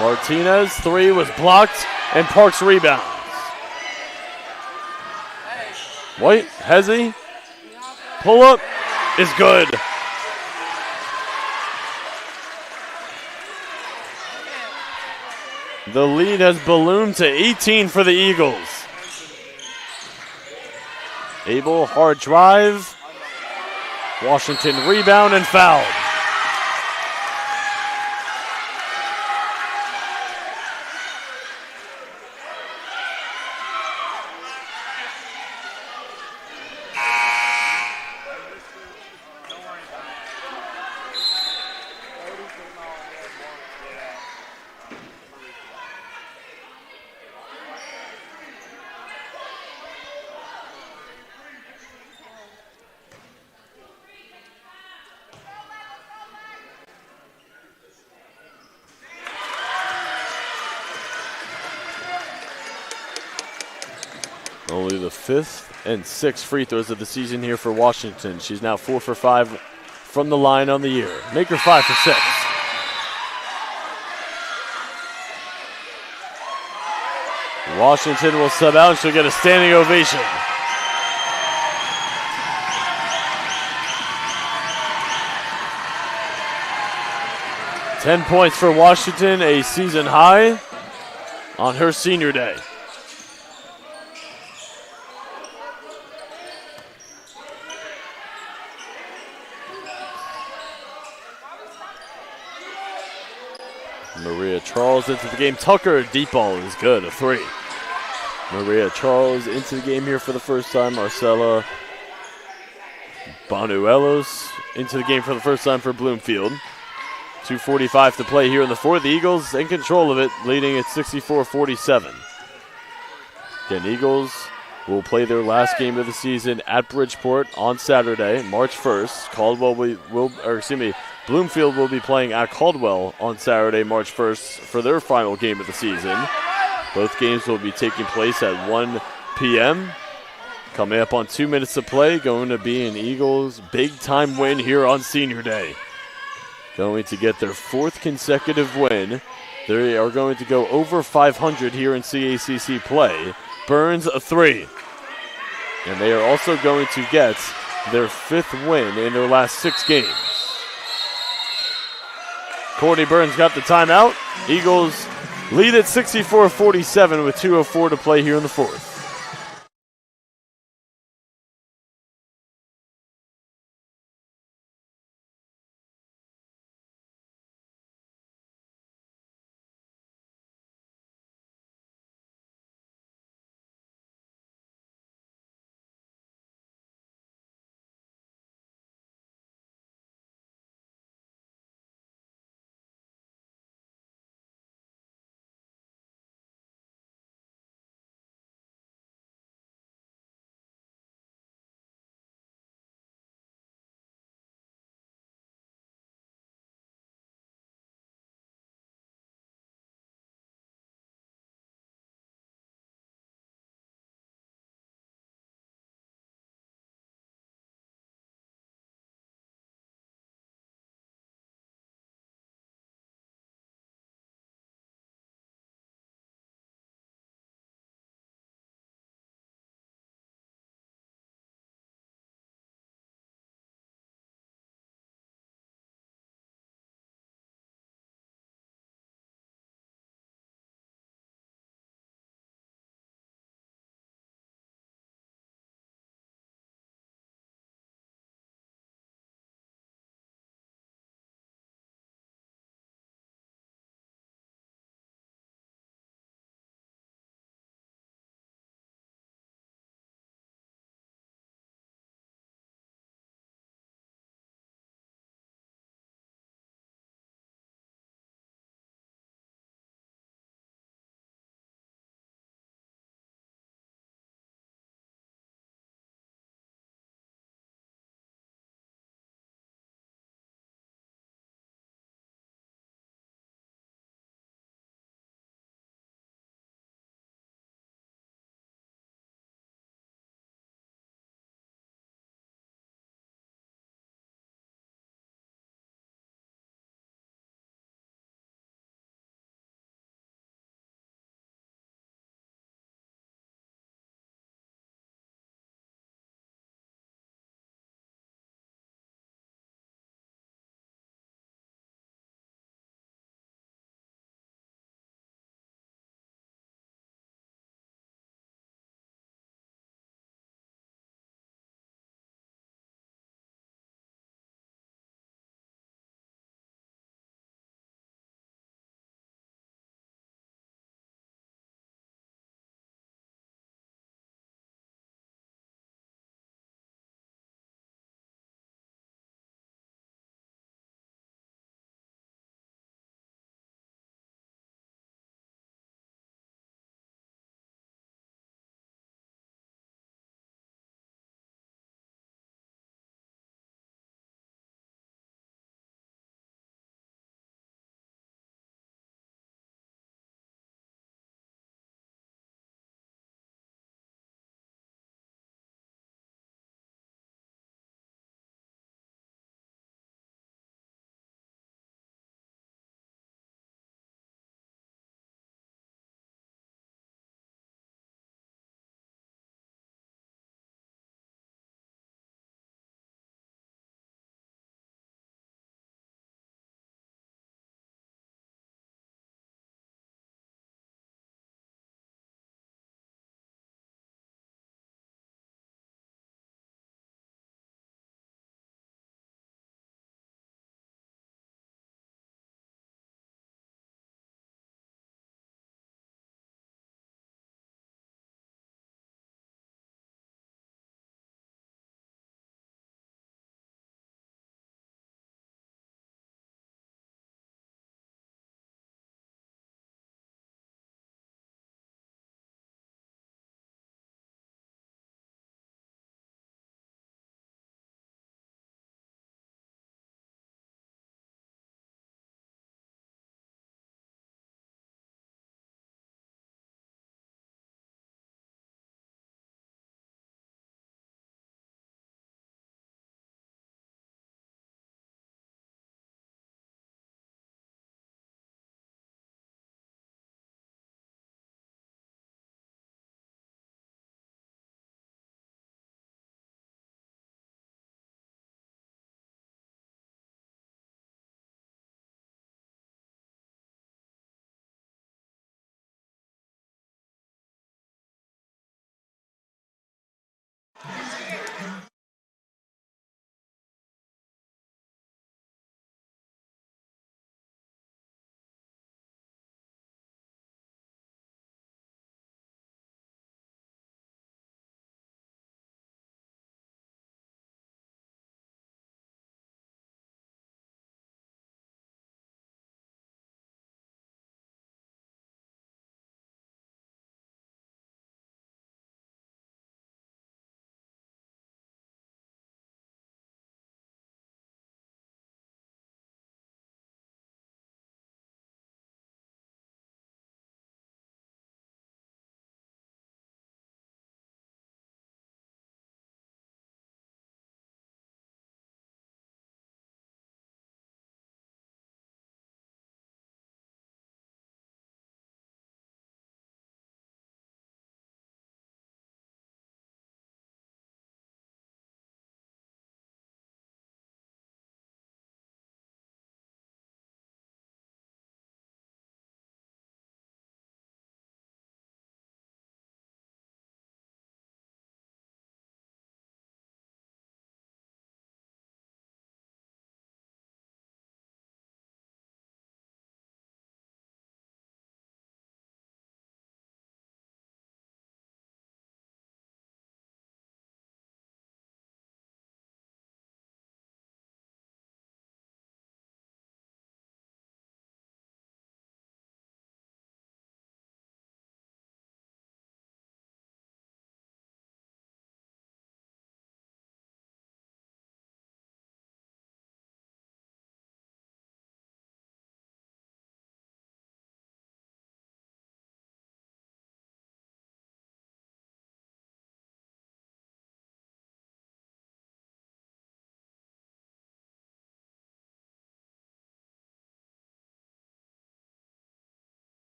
Martinez, three was blocked, and Parks rebounds. White, Hezzy, pull up is good. The lead has ballooned to 18 for the Eagles. Abel, hard drive. Washington rebound and foul. Only the fifth and sixth free throws of the season here for Washington. She's now 4 for 5 from the line on the year. Make her 5 for 6. Washington will sub out and she'll get a standing ovation. $10 points for Washington, a season high on her senior day. Maria Charles into the game. Tucker, deep ball is good, a three. Maria Charles into the game here for the first time. Marcela Banuelos into the game for the first time for Bloomfield. 2:45 to play here in the fourth. The Eagles in control of it, leading at 64-47. Again, Eagles will play their last game of the season at Bridgeport on Saturday, March 1st. Bloomfield will be playing at Caldwell on Saturday, March 1st for their final game of the season. Both games will be taking place at 1 p.m. Coming up on 2 minutes to play, going to be an Eagles big-time win here on Senior Day. Going to get their fourth consecutive win. They are going to go over 500 here in CACC play. Burns a three. And they are also going to get their fifth win in their last 6 games. Courtney Burns got the timeout. Eagles lead at 64-47 with 2:04 to play here in the fourth.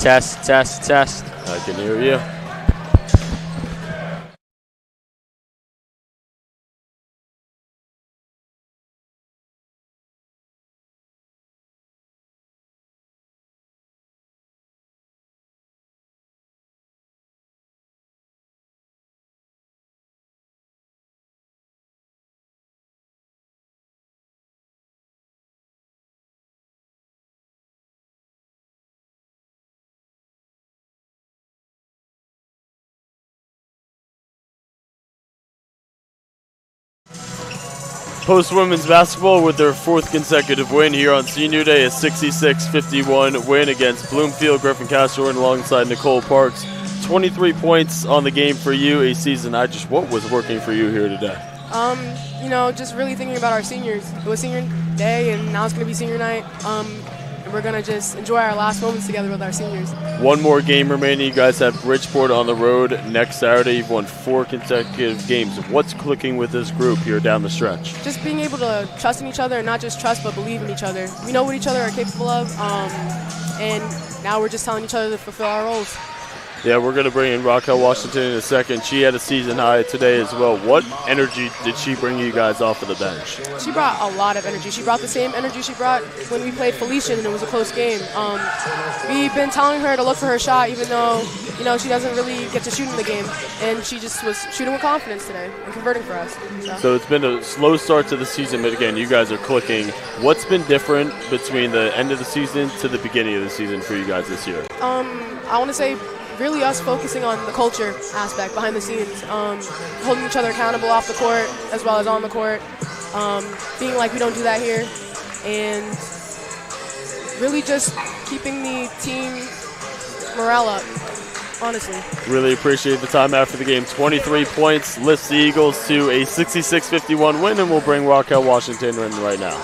Test, test, test. I can hear you. Post women's basketball with their 4th consecutive win here on Senior Day, a 66-51 win against Bloomfield. Griffin Castro alongside Nicole Parks. 23 points on the game for you, a season high. Just what was working for you here today? You know, just really thinking about our seniors. It was senior day, and now it's going to be senior night. And we're going to just enjoy our last moments together with our seniors. One more game remaining. You guys have Bridgeport on the road next Saturday. You've won 4 consecutive games. What's clicking with this group here down the stretch? Just being able to trust in each other, and not just trust, but believe in each other. We know what each other are capable of, and now we're just telling each other to fulfill our roles. Yeah, we're going to bring in Raquel Washington in a second. She had a season high today as well. What energy did she bring you guys off of the bench? She brought a lot of energy. She brought the same energy she brought when we played Felician and it was a close game. We've been telling her to look for her shot, even though, you know, she doesn't really get to shoot in the game. And she just was shooting with confidence today and converting for us. So it's been a slow start to the season, but again, you guys are clicking. What's been different between the end of the season to the beginning of the season for you guys this year? I want to say really us focusing on the culture aspect behind the scenes, holding each other accountable off the court as well as on the court, being like we don't do that here, and really just keeping the team morale up, honestly. Really appreciate the time after the game. 23 points lifts the Eagles to a 66-51 win, and we'll bring Raquel Washington in right now.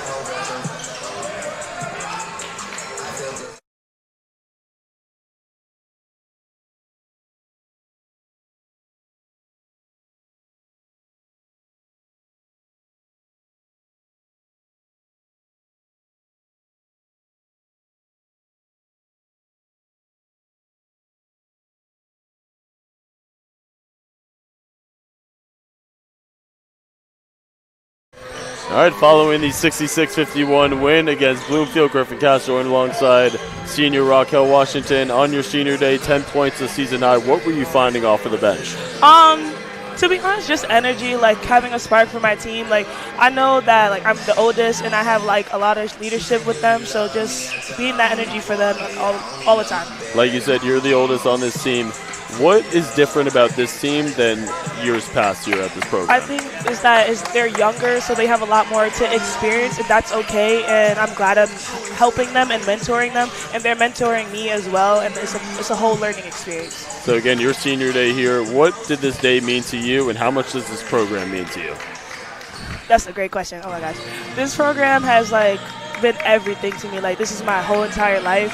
All right, following the 66-51 win against Bloomfield, Griffin Castro and alongside senior Raquel Washington on your senior day, 10 points a season high. What were you finding off of the bench? To be honest, just energy, like having a spark for my team. Like I know that like I'm the oldest and I have like a lot of leadership with them, so just being that energy for them all the time. Like you said, you're the oldest on this team. What is different about this team than years past here at this program? I think they're younger, so they have a lot more to experience, and that's okay. And I'm glad I'm helping them and mentoring them, and they're mentoring me as well. And it's a whole learning experience. So again, your senior day here. What did this day mean to you, and how much does this program mean to you? That's a great question. Oh my gosh, this program has like been everything to me. Like this is my whole entire life.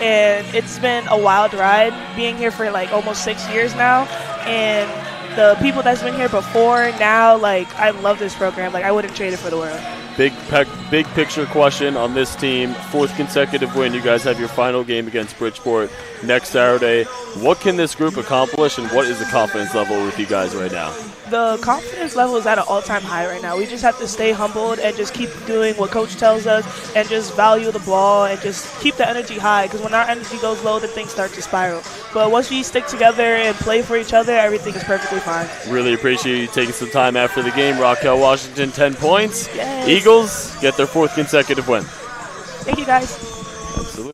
And it's been a wild ride being here for like almost 6 years now. And the people that's been here before, now, like I love this program. Like I wouldn't trade it for the world. Big picture question on this team. 4th consecutive win. You guys have your final game against Bridgeport next Saturday. What can this group accomplish, and what is the confidence level with you guys right now? The confidence level is at an all-time high right now. We just have to stay humbled and just keep doing what Coach tells us and just value the ball and just keep the energy high, because when our energy goes low, then things start to spiral. But once we stick together and play for each other, everything is perfectly fine. Really appreciate you taking some time after the game. Raquel Washington, 10 points. Yes. Eagles get their 4th consecutive win. Thank you, guys. Absolutely.